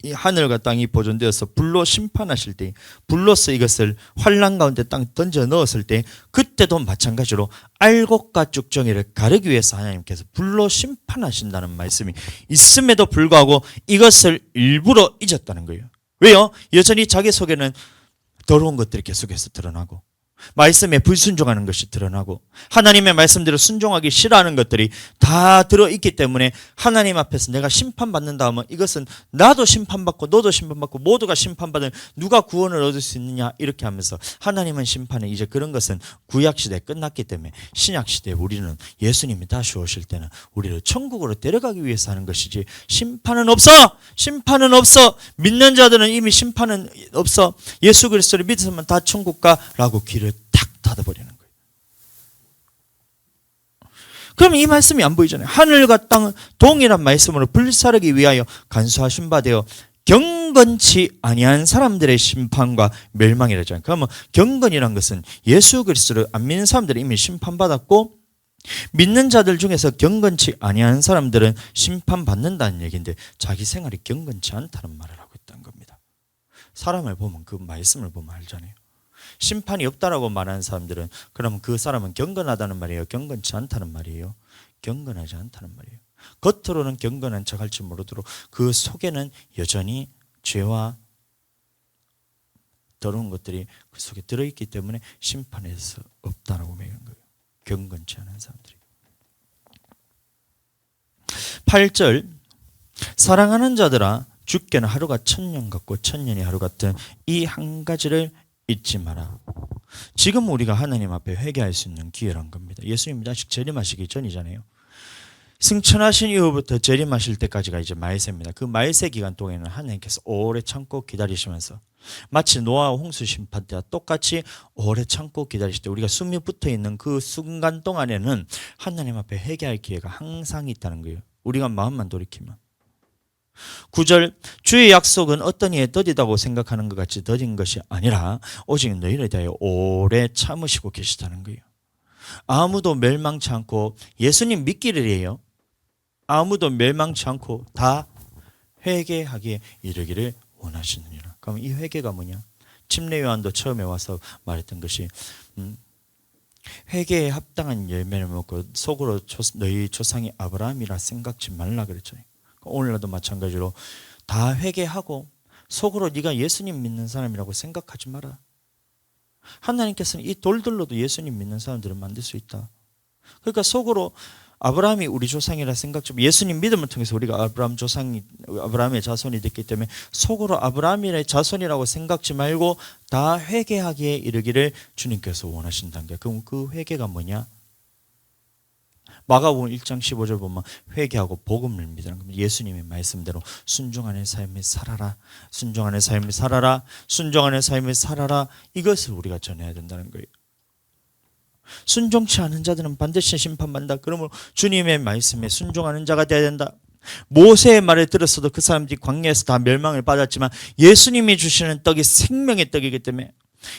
[SPEAKER 1] 이 하늘과 땅이 보존되어서 불로 심판하실 때 불로서 이것을 환난 가운데 땅 던져 넣었을 때 그때도 마찬가지로 알곡과 쭉정이를 가르기 위해서 하나님께서 불로 심판하신다는 말씀이 있음에도 불구하고 이것을 일부러 잊었다는 거예요. 왜요? 여전히 자기 속에는 더러운 것들이 계속해서 드러나고 말씀에 불순종하는 것이 드러나고 하나님의 말씀대로 순종하기 싫어하는 것들이 다 들어있기 때문에 하나님 앞에서 내가 심판받는다 하면 이것은 나도 심판받고 너도 심판받고 모두가 심판받은 누가 구원을 얻을 수 있느냐 이렇게 하면서 하나님은 심판에 이제 그런 것은 구약시대에 끝났기 때문에 신약시대에 우리는 예수님이 다시 오실 때는 우리를 천국으로 데려가기 위해서 하는 것이지 심판은 없어. 심판은 없어. 믿는 자들은 이미 심판은 없어. 예수 그리스도를 믿으면 다 천국 가라고 길을 탁 닫아버리는 거예요. 그럼 이 말씀이 안 보이잖아요. 하늘과 땅은 동일한 말씀으로 불사르기 위하여 간수하신 바 되어 경건치 아니한 사람들의 심판과 멸망이라잖아요. 그러면 경건이란 것은 예수 그리스도를 안 믿는 사람들이 이미 심판받았고 믿는 자들 중에서 경건치 아니한 사람들은 심판받는다는 얘기인데 자기 생활이 경건치 않다는 말을 하고 있다는 겁니다. 사람을 보면 그 말씀을 보면 알잖아요. 심판이 없다라고 말하는 사람들은 그러면 그 사람은 경건하다는 말이에요? 경건치 않다는 말이에요? 경건하지 않다는 말이에요. 겉으로는 경건한 척할지 모르도록 그 속에는 여전히 죄와 더러운 것들이 그 속에 들어있기 때문에 심판에서 없다라고 매는 거예요. 경건치 않은 사람들이. 8절 사랑하는 자들아 주께는 하루가 1000년 같고 1000년이 하루 같은 이 한 가지를 잊지 마라. 지금 우리가 하나님 앞에 회개할 수 있는 기회란 겁니다. 예수님이 아직 재림하시기 전이잖아요. 승천하신 이후부터 재림하실 때까지가 이제 말세입니다. 그 말세 기간 동안에는 하나님께서 오래 참고 기다리시면서 마치 노아와 홍수 심판 때와 똑같이 오래 참고 기다리실 때 우리가 숨이 붙어 있는 그 순간 동안에는 하나님 앞에 회개할 기회가 항상 있다는 거예요. 우리가 마음만 돌이키면. 9절 주의 약속은 어떤 이에 더디다고 생각하는 것 같이 더딘 것이 아니라 오직 너희를 대하여 오래 참으시고 계시다는 거예요. 아무도 멸망치 않고 예수님 믿기를이에요. 아무도 멸망치 않고 다 회개하기에 이르기를 원하시느니라. 그럼 이 회개가 뭐냐? 침례 요한도 처음에 와서 말했던 것이 회개에 합당한 열매를 먹고 속으로 너희 조상이 아브라함이라 생각지 말라 그랬죠. 오늘날도 마찬가지로 다 회개하고 속으로 네가 예수님 믿는 사람이라고 생각하지 마라. 하나님께서는 이 돌들로도 예수님 믿는 사람들을 만들 수 있다. 그러니까 속으로 아브라함이 우리 조상이라 생각 좀 예수님 믿음을 통해서 우리가 아브라함의 자손이 됐기 때문에 속으로 아브라함의 자손이라고 생각지 말고 다 회개하기에 이르기를 주님께서 원하신다는 게. 그럼 그 회개가 뭐냐? 마가복음 1장 15절 보면 회개하고 복음을 믿으라는 겁니다. 예수님의 말씀대로 순종하는 삶을 살아라. 순종하는 삶을 살아라. 순종하는 삶을 살아라. 이것을 우리가 전해야 된다는 거예요. 순종치 않은 자들은 반드시 심판받는다. 그러므로 주님의 말씀에 순종하는 자가 되어야 된다. 모세의 말을 들었어도 그 사람들이 광야에서 다 멸망을 받았지만 예수님이 주시는 떡이 생명의 떡이기 때문에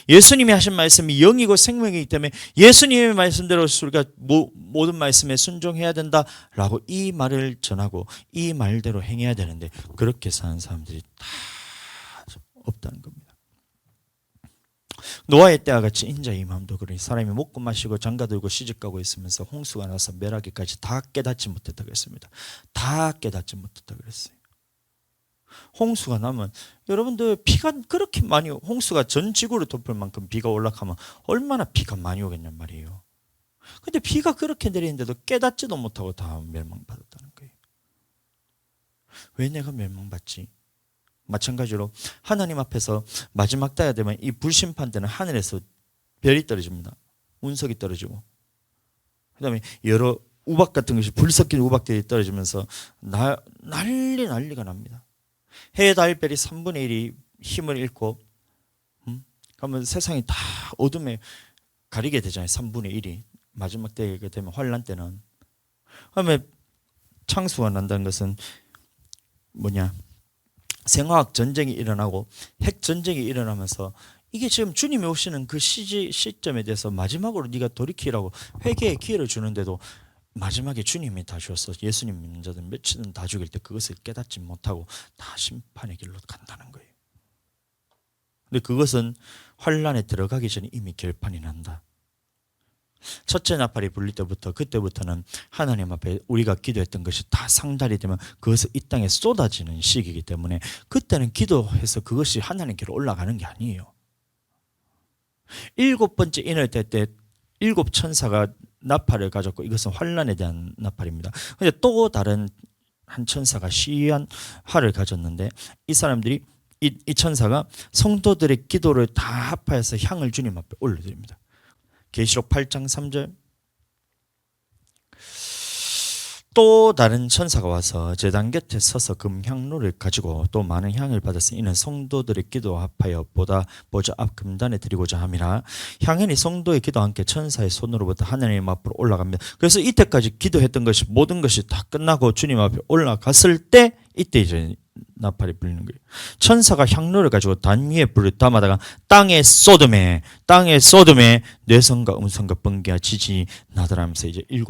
[SPEAKER 1] 예수님이 하신 말씀이 영이고 생명이기 때문에 예수님의 말씀대로 우리가 모든 말씀에 순종해야 된다라고 이 말을 전하고 이 말대로 행해야 되는데 그렇게 사는 사람들이 다 없다는 겁니다. 노아의 때와 같이 인자의 마음도 그러니 사람이 먹고 마시고 장가들고 시집가고 있으면서 홍수가 나서 멸하기까지 다 깨닫지 못했다고 했습니다. 다 깨닫지 못했다고 그랬어요. 홍수가 나면 여러분들 비가 그렇게 많이 홍수가 전 지구를 덮을 만큼 비가 올라가면 얼마나 비가 많이 오겠냔 말이에요. 근데 비가 그렇게 내리는데도 깨닫지도 못하고 다 멸망받았다는 거예요. 왜 내가 멸망받지? 마찬가지로 하나님 앞에서 마지막 때가 되면 이 불심판 때는 하늘에서 별이 떨어집니다. 운석이 떨어지고 그 다음에 여러 우박 같은 것이 불 섞인 우박들이 떨어지면서 난리가 납니다. 해, 달, 별이 3분의 1이 힘을 잃고 그러면 세상이 다 어둠에 가리게 되잖아요. 3분의 1이 마지막 때가 되면 환란 때는. 그러면 창수가 난다는 것은 뭐냐? 생화학 전쟁이 일어나고 핵 전쟁이 일어나면서 이게 지금 주님이 오시는 그 시점에 대해서 마지막으로 네가 돌이키라고 회개의 기회를 주는데도 마지막에 주님이 다 주어서 예수님 믿는 자들 며칠은 다 죽일 때 그것을 깨닫지 못하고 다 심판의 길로 간다는 거예요. 근데 그것은 환란에 들어가기 전에 이미 결판이 난다. 첫째 나팔이 불릴 때부터 그때부터는 하나님 앞에 우리가 기도했던 것이 다 상달이 되면 그것을 이 땅에 쏟아지는 시기이기 때문에 그때는 기도해서 그것이 하나님께로 올라가는 게 아니에요. 7번째 인을 뗄 때 7천사가 나팔을 가졌고 이것은 환란에 대한 나팔입니다. 그런데 또 다른 한 천사가 시한 활을 가졌는데 이 사람들이 이 천사가 성도들의 기도를 다 합하여서 향을 주님 앞에 올려드립니다. 계시록 8장 3절 또 다른 천사가 와서 제단 곁에 서서 금향로를 가지고 또 많은 향을 받았으니 이는 성도들의 기도 합하여 보좌 앞 금단에 드리고자 함이라. 향연이 성도의 기도와 함께 천사의 손으로부터 하나님 앞으로 올라갑니다. 그래서 이때까지 기도했던 것이 모든 것이 다 끝나고 주님 앞에 올라갔을 때 이때 이제 나팔이 불리는 거예요. 천사가 향로를 가지고 단 위에 불을 담아다가 땅의 소돔에 뇌성과 음성과 번개와 지진이 나더라면서 이제 7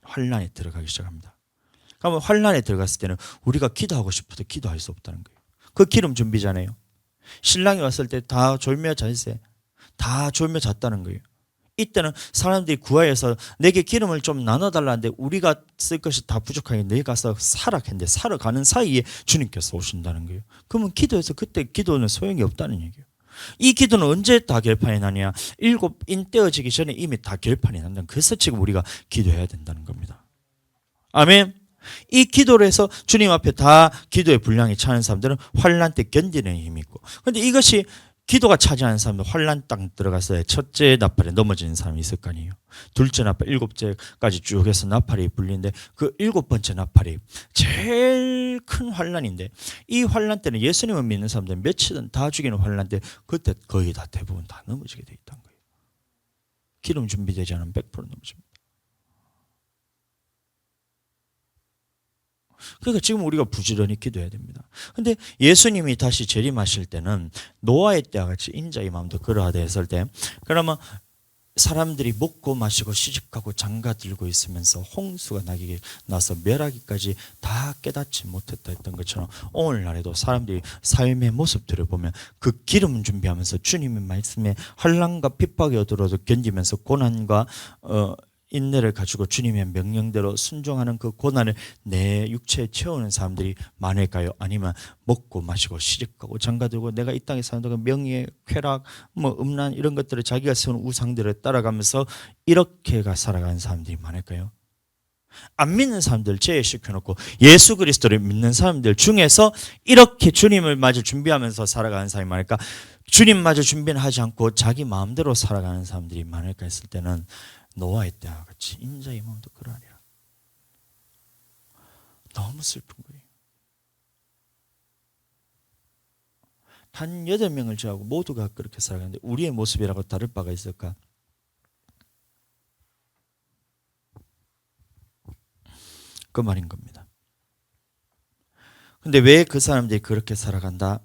[SPEAKER 1] 환란에 들어가기 시작합니다. 그러면 환란에 들어갔을 때는 우리가 기도하고 싶어도 기도할 수 없다는 거예요. 그 기름 준비잖아요. 신랑이 왔을 때 다 졸며 잤어요. 다 졸며 잤다는 거예요. 이때는 사람들이 구하여서 내게 기름을 좀 나눠달라는데 우리가 쓸 것이 다 부족하니 너희 가서 사라 했는데 사러 가는 사이에 주님께서 오신다는 거예요. 그러면 기도해서 그때 기도는 소용이 없다는 얘기예요. 이 기도는 언제 다 결판이 나냐? 7인 떼어지기 전에 이미 다 결판이 난다는, 그래서 지금 우리가 기도해야 된다는 겁니다. 아멘. 이 기도를 해서 주님 앞에 다 기도의 분량이 차는 사람들은 환란 때 견디는 힘이 있고, 그런데 이것이 기도가 차지하는 사람도 환란 땅 들어가서 첫째 나팔에 넘어지는 사람이 있을 거 아니에요. 둘째 나팔, 일곱째까지 쭉 해서 나팔이 불리는데 그 일곱 번째 나팔이 제일 큰 환란인데, 이 환란 때는 예수님을 믿는 사람들 며칠은 다 죽이는 환란 때 그때 거의 다 대부분 다 넘어지게 돼 있다는 거예요. 기름 준비되지 않으면 100% 넘어집니다. 그러니까 지금 우리가 부지런히 기도해야 됩니다. 근데 예수님이 다시 재림하실 때는 노아의 때와 같이 인자의 마음도 그러하다 했을 때, 그러면 사람들이 먹고 마시고 시집가고 장가들고 있으면서 홍수가 나서 멸하기까지 다 깨닫지 못했다 했던 것처럼, 오늘날에도 사람들이 삶의 모습들을 보면 그 기름 준비하면서 주님의 말씀에 환난과 핍박이 오더라도 견디면서 고난과 인내를 가지고 주님의 명령대로 순종하는 그 고난을 내 육체에 채우는 사람들이 많을까요? 아니면 먹고 마시고 시집가고 장가들고 내가 이 땅에 사는 동안 명예, 쾌락, 음란 이런 것들을 자기가 세운 우상들을 따라가면서 이렇게가 살아가는 사람들이 많을까요? 안 믿는 사람들 제외시켜놓고 예수 그리스도를 믿는 사람들 중에서 이렇게 주님을 마저 준비하면서 살아가는 사람이 많을까? 주님마저 준비는 하지 않고 자기 마음대로 살아가는 사람들이 많을까 했을 때는 노아의 때와 같이 인자의 마음도 그러하리라. 너무 슬픈 거예요. 한 8명을 제하고 모두가 그렇게 살아가는데 우리의 모습이라고 다를 바가 있을까? 그 말인 겁니다. 근데 왜 그 사람들이 그렇게 살아간다?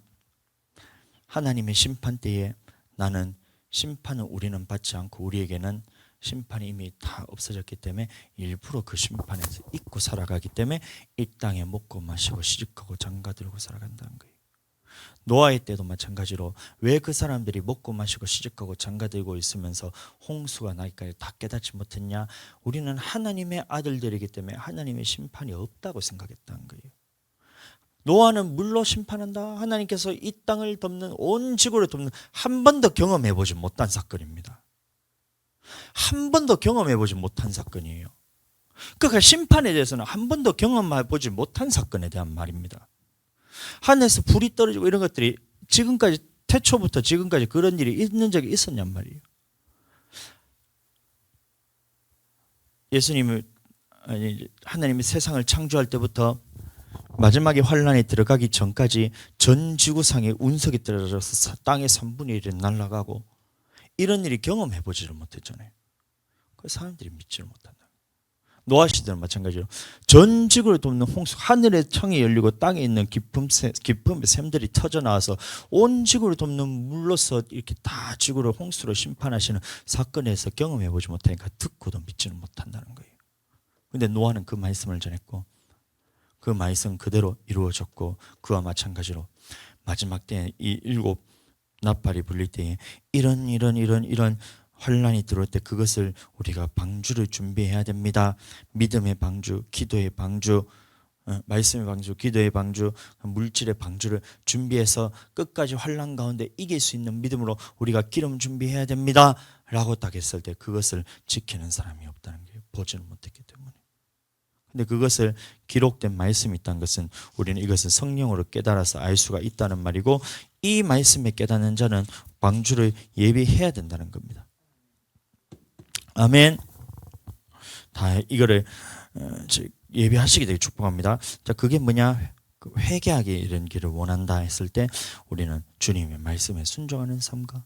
[SPEAKER 1] 하나님의 심판 때에 나는 심판을 우리는 받지 않고 우리에게는 심판이 이미 다 없어졌기 때문에 일부러 그 심판에서 잊고 살아가기 때문에 이 땅에 먹고 마시고 시집가고 장가들고 살아간다는 거예요. 노아의 때도 마찬가지로 왜 그 사람들이 먹고 마시고 시집가고 장가들고 있으면서 홍수가 나기까지 다 깨닫지 못했냐? 우리는 하나님의 아들들이기 때문에 하나님의 심판이 없다고 생각했다는 거예요. 노아는 물로 심판한다. 하나님께서 이 땅을 덮는, 온 지구를 덮는, 한 번도 경험해보지 못한 사건입니다. 한 번도 경험해보지 못한 사건이에요. 그러니까 심판에 대해서는 한 번도 경험해보지 못한 사건에 대한 말입니다. 하늘에서 불이 떨어지고 이런 것들이 지금까지, 태초부터 지금까지 그런 일이 있는 적이 있었냔 말이에요. 하나님이 세상을 창조할 때부터 마지막에 환란에 들어가기 전까지 전 지구상에 운석이 떨어져서 땅의 3분의 1이 날아가고 이런 일이 경험해보지를 못했잖아요. 그 사람들이 믿지를 못한다. 노아 시대는 마찬가지로 전 지구를 덮는 홍수, 하늘의 창이 열리고 땅에 있는 깊은 샘들이 터져 나와서 온 지구를 덮는 물로서 이렇게 다 지구를 홍수로 심판하시는 사건에서 경험해보지 못하니까 듣고도 믿지는 못한다는 거예요. 그런데 노아는 그 말씀을 전했고 그 말씀 그대로 이루어졌고, 그와 마찬가지로 마지막 때에 이 7 나팔이 불릴 때에 이런 환란이 들어올 때 그것을 우리가 방주를 준비해야 됩니다. 믿음의 방주, 기도의 방주, 말씀의 방주, 기도의 방주, 물질의 방주를 준비해서 끝까지 환란 가운데 이길 수 있는 믿음으로 우리가 기름 준비해야 됩니다 라고 딱 했을 때 그것을 지키는 사람이 없다는 게 보지는 못했기 때문에. 근데 그것을 기록된 말씀이 있다는 것은 우리는 이것을 성령으로 깨달아서 알 수가 있다는 말이고, 이 말씀에 깨닫는 자는 방주를 예비해야 된다는 겁니다. 아멘. 다 이거를 예비하시게 되게 축복합니다. 자, 그게 뭐냐? 회개하기 이런 길을 원한다 했을 때 우리는 주님의 말씀에 순종하는 삶과,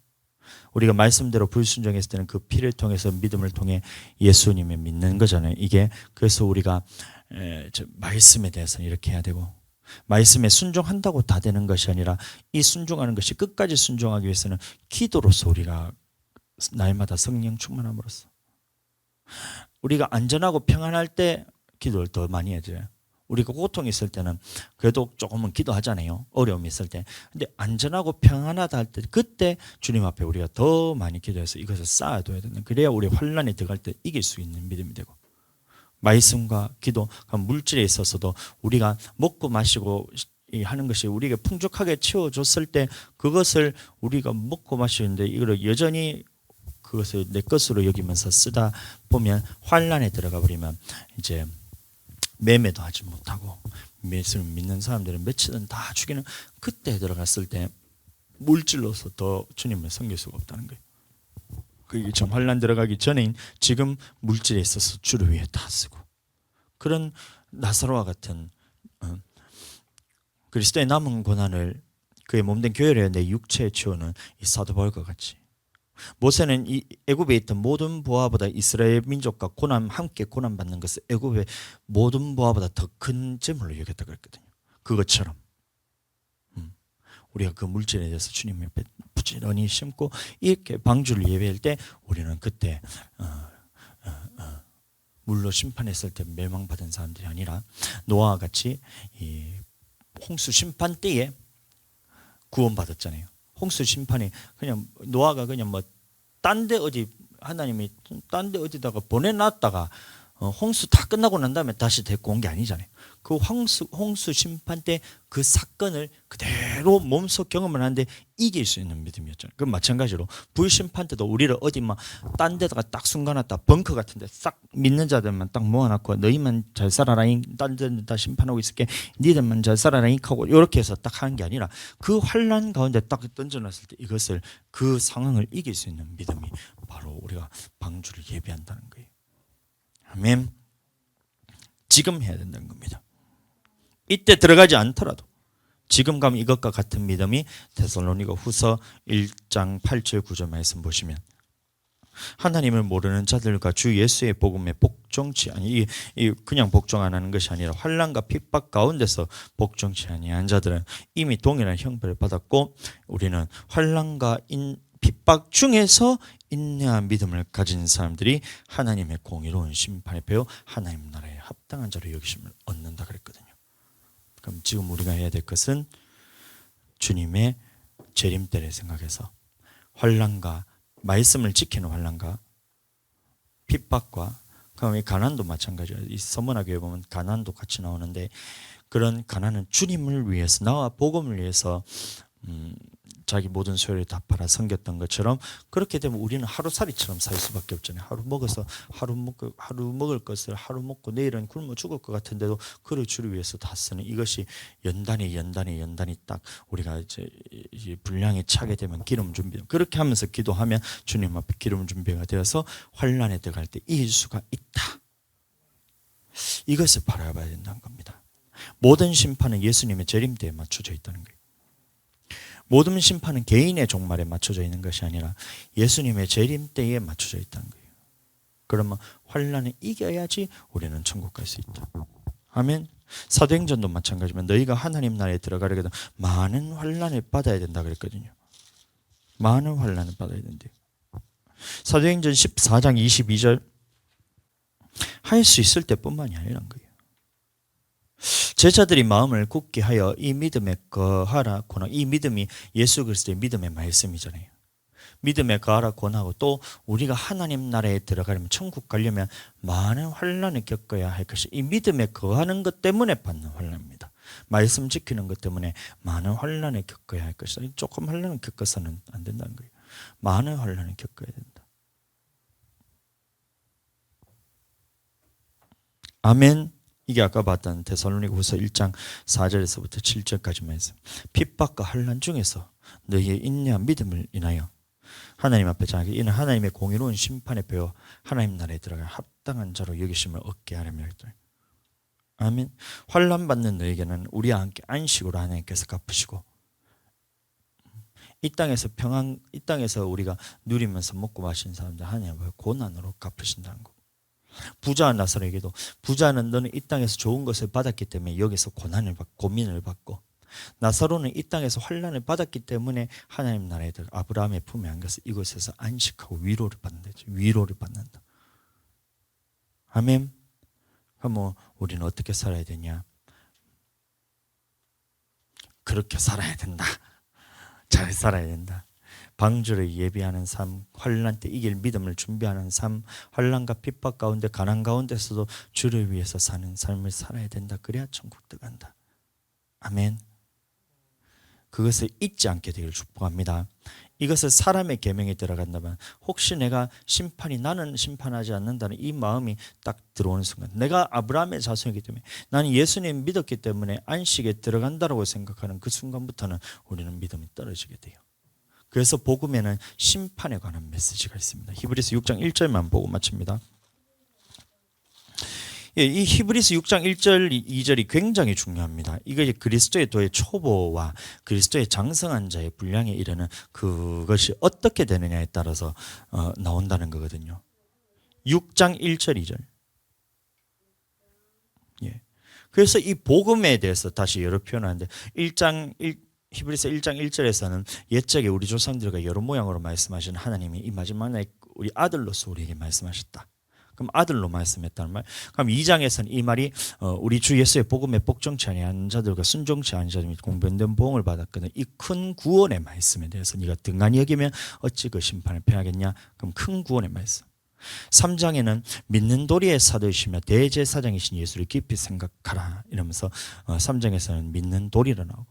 [SPEAKER 1] 우리가 말씀대로 불순종했을 때는 그 피를 통해서 믿음을 통해 예수님을 믿는 거잖아요. 이게 그래서 우리가 말씀에 대해서는 이렇게 해야 되고, 말씀에 순종한다고 다 되는 것이 아니라 이 순종하는 것이 끝까지 순종하기 위해서는 기도로서 우리가 날마다 성령 충만함으로써 우리가 안전하고 평안할 때 기도를 더 많이 해야 돼요. 우리가 고통이 있을 때는 그래도 조금은 기도하잖아요. 어려움이 있을 때. 근데 안전하고 평안하다 할 때 그때 주님 앞에 우리가 더 많이 기도해서 이것을 쌓아둬야 되는, 그래야 우리 환란에 들어갈 때 이길 수 있는 믿음이 되고, 말씀과 기도, 물질에 있어서도 우리가 먹고 마시고 하는 것이 우리에게 풍족하게 채워줬을 때 그것을 우리가 먹고 마시는데 이걸 여전히 그것을 내 것으로 여기면서 쓰다 보면 환란에 들어가 버리면 이제 매매도 하지 못하고, 예수를 믿는 사람들은 며칠은 다 죽이는, 그때 들어갔을 때 물질로서 더 주님을 섬길 수가 없다는 거예요. 그게 좀 환난 들어가기 전에 지금 물질에 있어서 주를 위해 다 쓰고, 그런 나사로와 같은 그리스도의 남은 고난을 그의 몸된 교회를 내 육체에 치우는 이 사도 바울과 같이, 모세는 이 애굽에 있던 모든 보화보다 이스라엘 민족과 함께 고난 받는 것을 애굽의 모든 보화보다 더 큰 재물로 여겼다 그랬거든요. 그것처럼 우리가 그 물질에 대해서 주님 옆에 부지런히 심고 이렇게 방주를 예배할 때 우리는 그때 물로 심판했을 때 멸망받은 사람들이 아니라 노아와 같이 이 홍수 심판 때에 구원받았잖아요. 홍수 심판이 그냥 노아가 그냥 뭐 딴 데 어디 하나님이 딴 데 어디다가 보내놨다가 홍수 다 끝나고 난 다음에 다시 데리고 온 게 아니잖아요. 그 홍수 심판 때 그 사건을 그대로 몸소 경험을 하는데 이길 수 있는 믿음이었잖아요. 그럼 마찬가지로 불심판 때도 우리를 어디 막 딴 데다가 딱 숨겨놨다, 벙커 같은데 싹 믿는 자들만 딱 모아놨고 너희만 잘 살아라잉, 딴 데다 심판하고 있을게, 니들만 잘 살아라잉 하고 이렇게 해서 딱 하는 게 아니라 그 환난 가운데 딱 던져놨을 때 이것을 그 상황을 이길 수 있는 믿음이 바로 우리가 방주를 예배한다는 거예요. 아멘. 지금 해야 된다는 겁니다. 이때 들어가지 않더라도 지금 가면 이것과 같은 믿음이 데살로니가 후서 1장 8절 9절 말씀 보시면, 하나님을 모르는 자들과 주 예수의 복음에 복종치 아니 그냥 복종 안 하는 것이 아니라 환난과 핍박 가운데서 복종치 아니한 자들은 이미 동일한 형벌을 받았고, 우리는 환난과 핍박 중에서 인내한 믿음을 가진 사람들이 하나님의 공의로운 심판에 배워 하나님 나라에 합당한 자로 여기심을 얻는다 그랬거든요. 그럼 지금 우리가 해야 될 것은 주님의 재림 때를 생각해서 환난과 말씀을 지키는 환난과 핍박과, 그럼 이 가난도 마찬가지예요. 이 서문화교회 보면 가난도 같이 나오는데, 그런 가난은 주님을 위해서, 나와 복음을 위해서 자기 모든 소유를 다 팔아 섬겼던 것처럼, 그렇게 되면 우리는 하루살이처럼 살 수밖에 없잖아요. 하루 먹을 것을 하루 먹고 내일은 굶어 죽을 것 같은데도 그를 주를 위해서 다 쓰는, 이것이 연단이 딱 우리가 이제 분량이 차게 되면 기름 준비, 그렇게 하면서 기도하면 주님 앞에 기름 준비가 되어서 환난에 들어갈 때 이길 수가 있다. 이것을 바라봐야 된다는 겁니다. 모든 심판은 예수님의 재림 때에 맞춰져 있다는 거예요. 모든 심판은 개인의 종말에 맞춰져 있는 것이 아니라 예수님의 재림 때에 맞춰져 있다는 거예요. 그러면 환난을 이겨야지 우리는 천국 갈 수 있다. 아멘. 사도행전도 마찬가지면 너희가 하나님 나라에 들어가려거든 많은 환난을 받아야 된다 그랬거든요. 많은 환난을 받아야 된대요. 사도행전 14장 22절, 할 수 있을 때뿐만이 아니란 거예요. 제자들이 마음을 굳게 하여 이 믿음에 거하라 권하고, 이 믿음이 예수 그리스도의 믿음의 말씀이잖아요. 믿음에 거하라 권하고, 또 우리가 하나님 나라에 들어가려면, 천국 가려면 많은 환난을 겪어야 할 것이, 이 믿음에 거하는 것 때문에 받는 환난입니다. 말씀 지키는 것 때문에 많은 환난을 겪어야 할 것이다. 조금 환난을 겪어서는 안 된다는 거예요. 많은 환난을 겪어야 된다. 아멘. 이게 아까 봤던 데살로니가후서 1장 4절에서부터 7절까지 말씀. 핍박과 환난 중에서 너희의 인내한 믿음을 인하여 하나님 앞에 자기 이는 하나님의 공의로운 심판에 배워 하나님 나라에 들어가 합당한 자로 여기심을 얻게 하려며 했더니. 아멘. 환난 받는 너에게는 우리와 함께 안식으로 하나님께서 갚으시고, 이 땅에서 우리가 누리면서 먹고 마시는 사람들 하나님은 고난으로 갚으신다는 거. 부자 나사로에게도, 부자는 너는 이 땅에서 좋은 것을 받았기 때문에 여기서 고민을 받고, 나사로는 이 땅에서 환난을 받았기 때문에 하나님 나라에 들어 아브라함의 품에 안겨서 이곳에서 안식하고 위로를 받는다. 위로를 받는다. 아멘. 그럼 우리는 어떻게 살아야 되냐? 그렇게 살아야 된다. 잘 살아야 된다. 방주를 예비하는 삶, 환난 때 이길 믿음을 준비하는 삶, 환난과 핍박 가운데 가난 가운데서도 주를 위해서 사는 삶을 살아야 된다. 그래야 천국 들어간다. 아멘. 그것을 잊지 않게 되기를 축복합니다. 이것을 사람의 계명에 들어간다면, 혹시 내가 나는 심판하지 않는다는 이 마음이 딱 들어오는 순간, 내가 아브라함의 자손이기 때문에, 나는 예수님 믿었기 때문에 안식에 들어간다라고 생각하는 그 순간부터는 우리는 믿음이 떨어지게 돼요. 그래서 복음에는 심판에 관한 메시지가 있습니다. 히브리서 6장 1절만 보고 마칩니다. 예, 이 히브리서 6장 1절 2절이 굉장히 중요합니다. 이게 그리스도의 도의 초보와 그리스도의 장성한 자의 분량에 이르는 그것이 어떻게 되느냐에 따라서 나온다는 거거든요. 6장 1절 2절. 예. 그래서 이 복음에 대해서 다시 여러 표현하는데 히브리서 1장 1절에서는 옛적에 우리 조상들과 여러 모양으로 말씀하신 하나님이 이 마지막 날 우리 아들로서 우리에게 말씀하셨다. 그럼 아들로 말씀했다는 말. 그럼 2장에서는 이 말이 우리 주 예수의 복음에 복종치 아니한 자들과 순종치 아니한 자들이 공변된 보응을 받았거든. 이 큰 구원의 말씀에 대해서 네가 등한히 여기면 어찌 그 심판을 패하겠냐. 그럼 큰 구원의 말씀. 3장에는 믿는 도리의 사도이시며 대제사장이신 예수를 깊이 생각하라 이러면서 3장에서는 믿는 도리로 나오고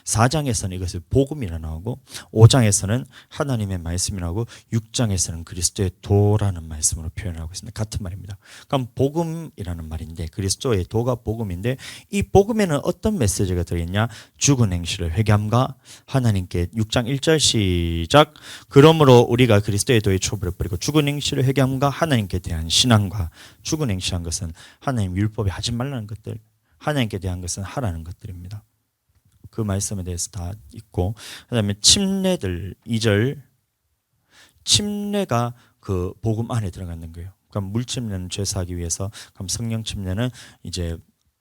[SPEAKER 1] 4장에서는 이것을 복음이라 나오고 5장에서는 하나님의 말씀이 나오고 6장에서는 그리스도의 도라는 말씀으로 표현하고 있습니다. 같은 말입니다. 그럼 복음이라는 말인데 그리스도의 도가 복음인데 이 복음에는 어떤 메시지가 들어있냐? 죽은 행실을 회개함과 하나님께 6장 1절 시작 그러므로 우리가 그리스도의 도의 초보를 버리고 죽은 행실을 회개함과 하나님께 대한 신앙과 죽은 행실한 것은 하나님 율법에 하지 말라는 것들 하나님께 대한 것은 하라는 것들입니다. 그 말씀에 대해서 다 있고 그다음에 침례들 2절 침례가 그 복음 안에 들어가는 거예요. 그럼 물 침례는 죄 사하기 위해서 그럼 성령 침례는 이제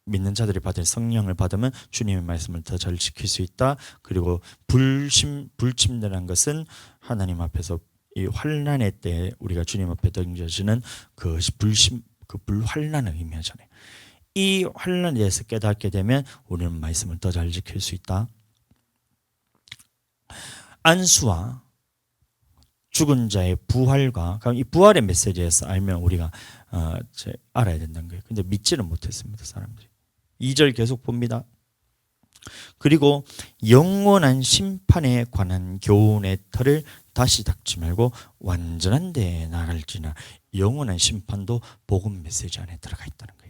[SPEAKER 1] 믿는 자들이 받을 성령을 받으면 주님의 말씀을 더 잘 지킬 수 있다. 그리고 불 침례라는 것은 하나님 앞에서 이 환난의 때에 우리가 주님 앞에 던져지는 그 불환난을 의미하잖아요. 이 환난에 대해서 깨닫게 되면 우리는 말씀을 더 잘 지킬 수 있다. 안수와 죽은 자의 부활과 그럼 이 부활의 메시지에서 알면 우리가 알아야 된다는 거예요. 근데 믿지는 못했습니다, 사람들이. 2절 계속 봅니다. 그리고 영원한 심판에 관한 교훈의 틀을 다시 닦지 말고 완전한 데에 나갈지나 영원한 심판도 복음 메시지 안에 들어가 있다는 거예요.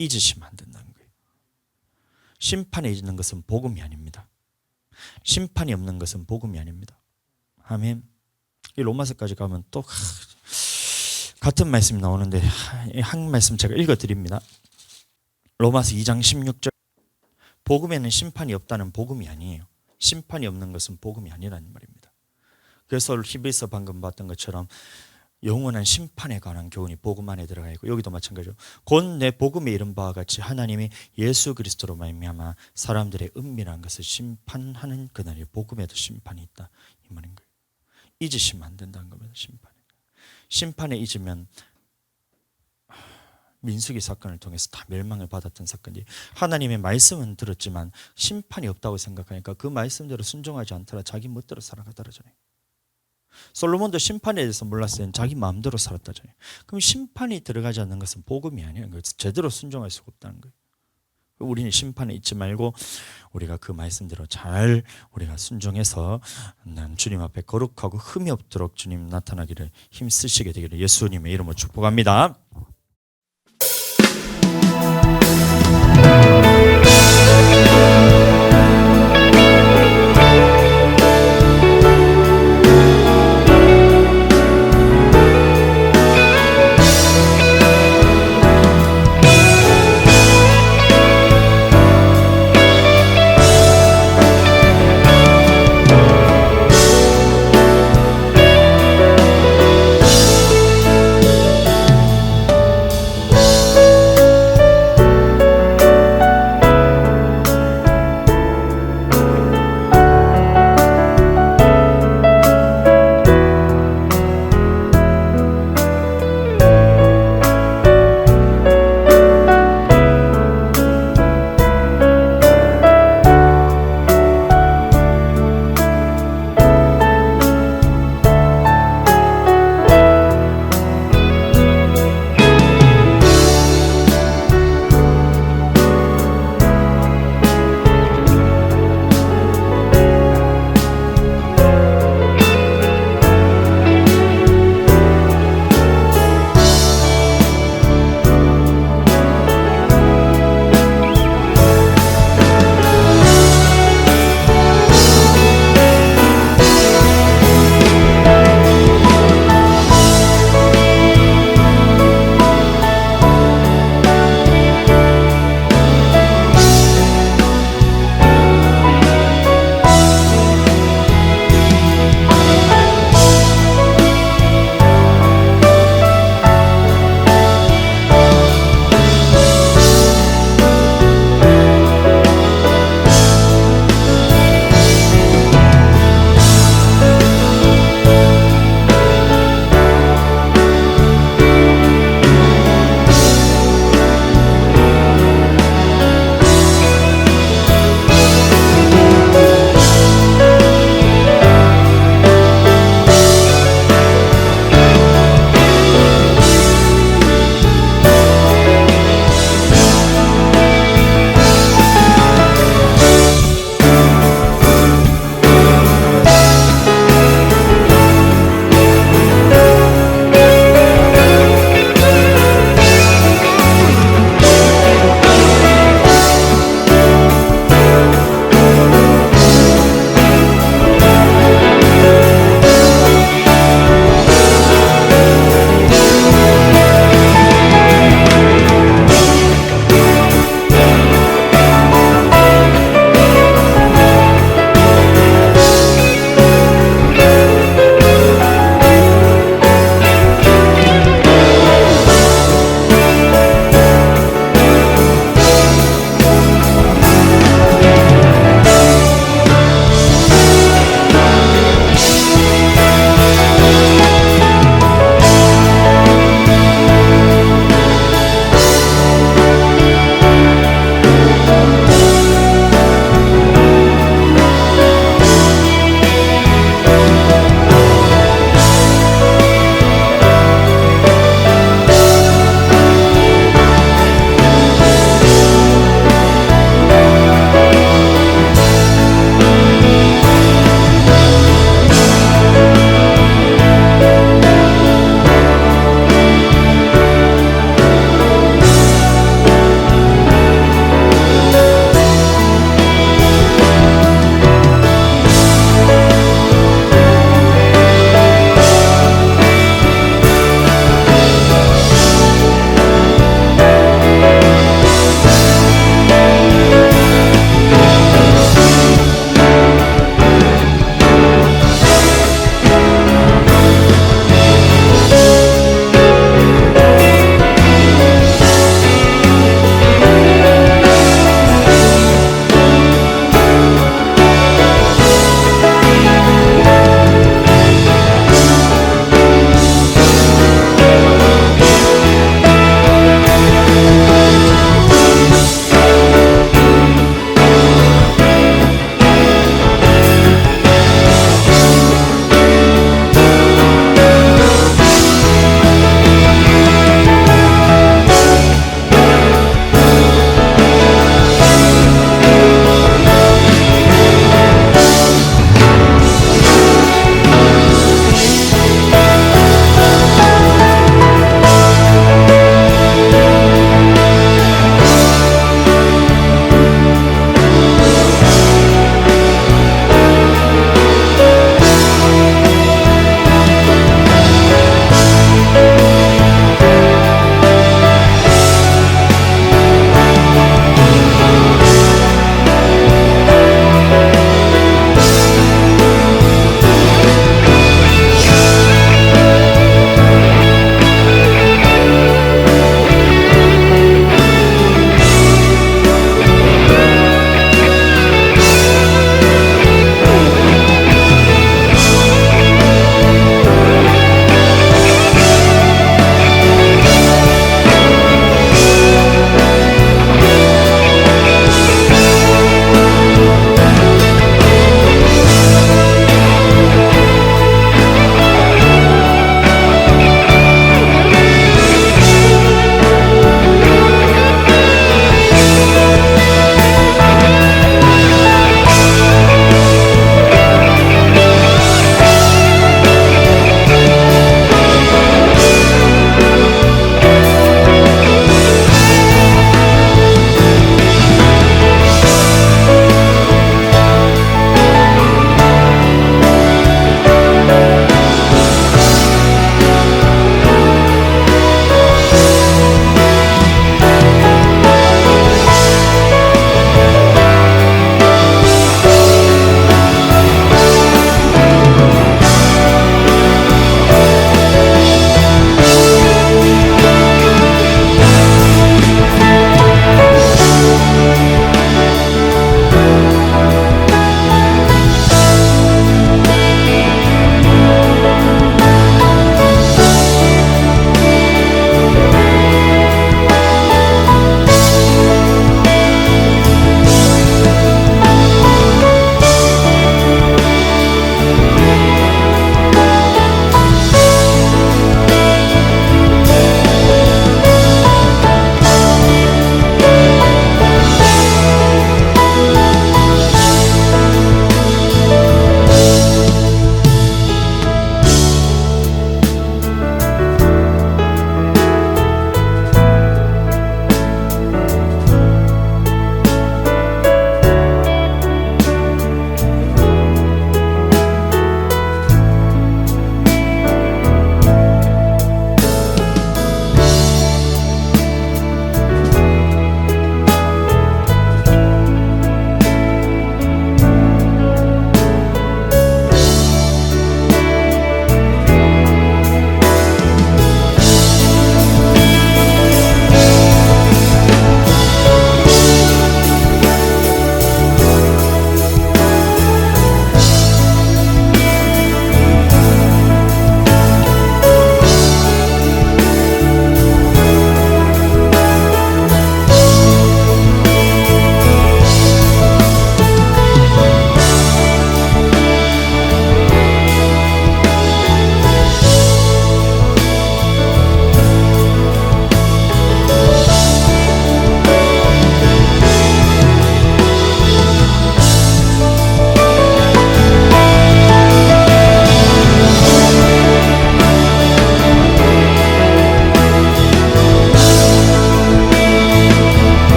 [SPEAKER 1] 잊으시면 안 된다는 거예요. 심판에 있는 것은 복음이 아닙니다. 심판이 없는 것은 복음이 아닙니다. 아멘. 이 로마서까지 가면 또 같은 말씀이 나오는데 한 말씀 제가 읽어드립니다. 로마서 2장 16절 복음에는 심판이 없다는 복음이 아니에요. 심판이 없는 것은 복음이 아니라는 말입니다. 그래서 히브리서 방금 봤던 것처럼 영원한 심판에 관한 교훈이 복음 안에 들어가 있고 여기도 마찬가지로 곧 내 복음에 이른 바와 같이 하나님이 예수 그리스도로 말미암아 사람들의 은밀한 것을 심판하는 그날에 복음에도 심판이 있다 이 말인 거예요. 잊으시면 안 된다는 겁니다. 심판에 잊으면 민수기 사건을 통해서 다 멸망을 받았던 사건이 하나님의 말씀은 들었지만 심판이 없다고 생각하니까 그 말씀대로 순종하지 않더라 자기 멋대로 살아가더라잖아요. 솔로몬도 심판에 대해서 몰랐어요. 자기 마음대로 살았다잖아요. 그럼 심판이 들어가지 않는 것은 복음이 아니에요. 제대로 순종할 수가 없다는 거예요. 우리는 심판에 있지 말고 우리가 그 말씀대로 잘 우리가 순종해서 난 주님 앞에 거룩하고 흠이 없도록 주님 나타나기를 힘쓰시게 되기를 예수님의 이름으로 축복합니다.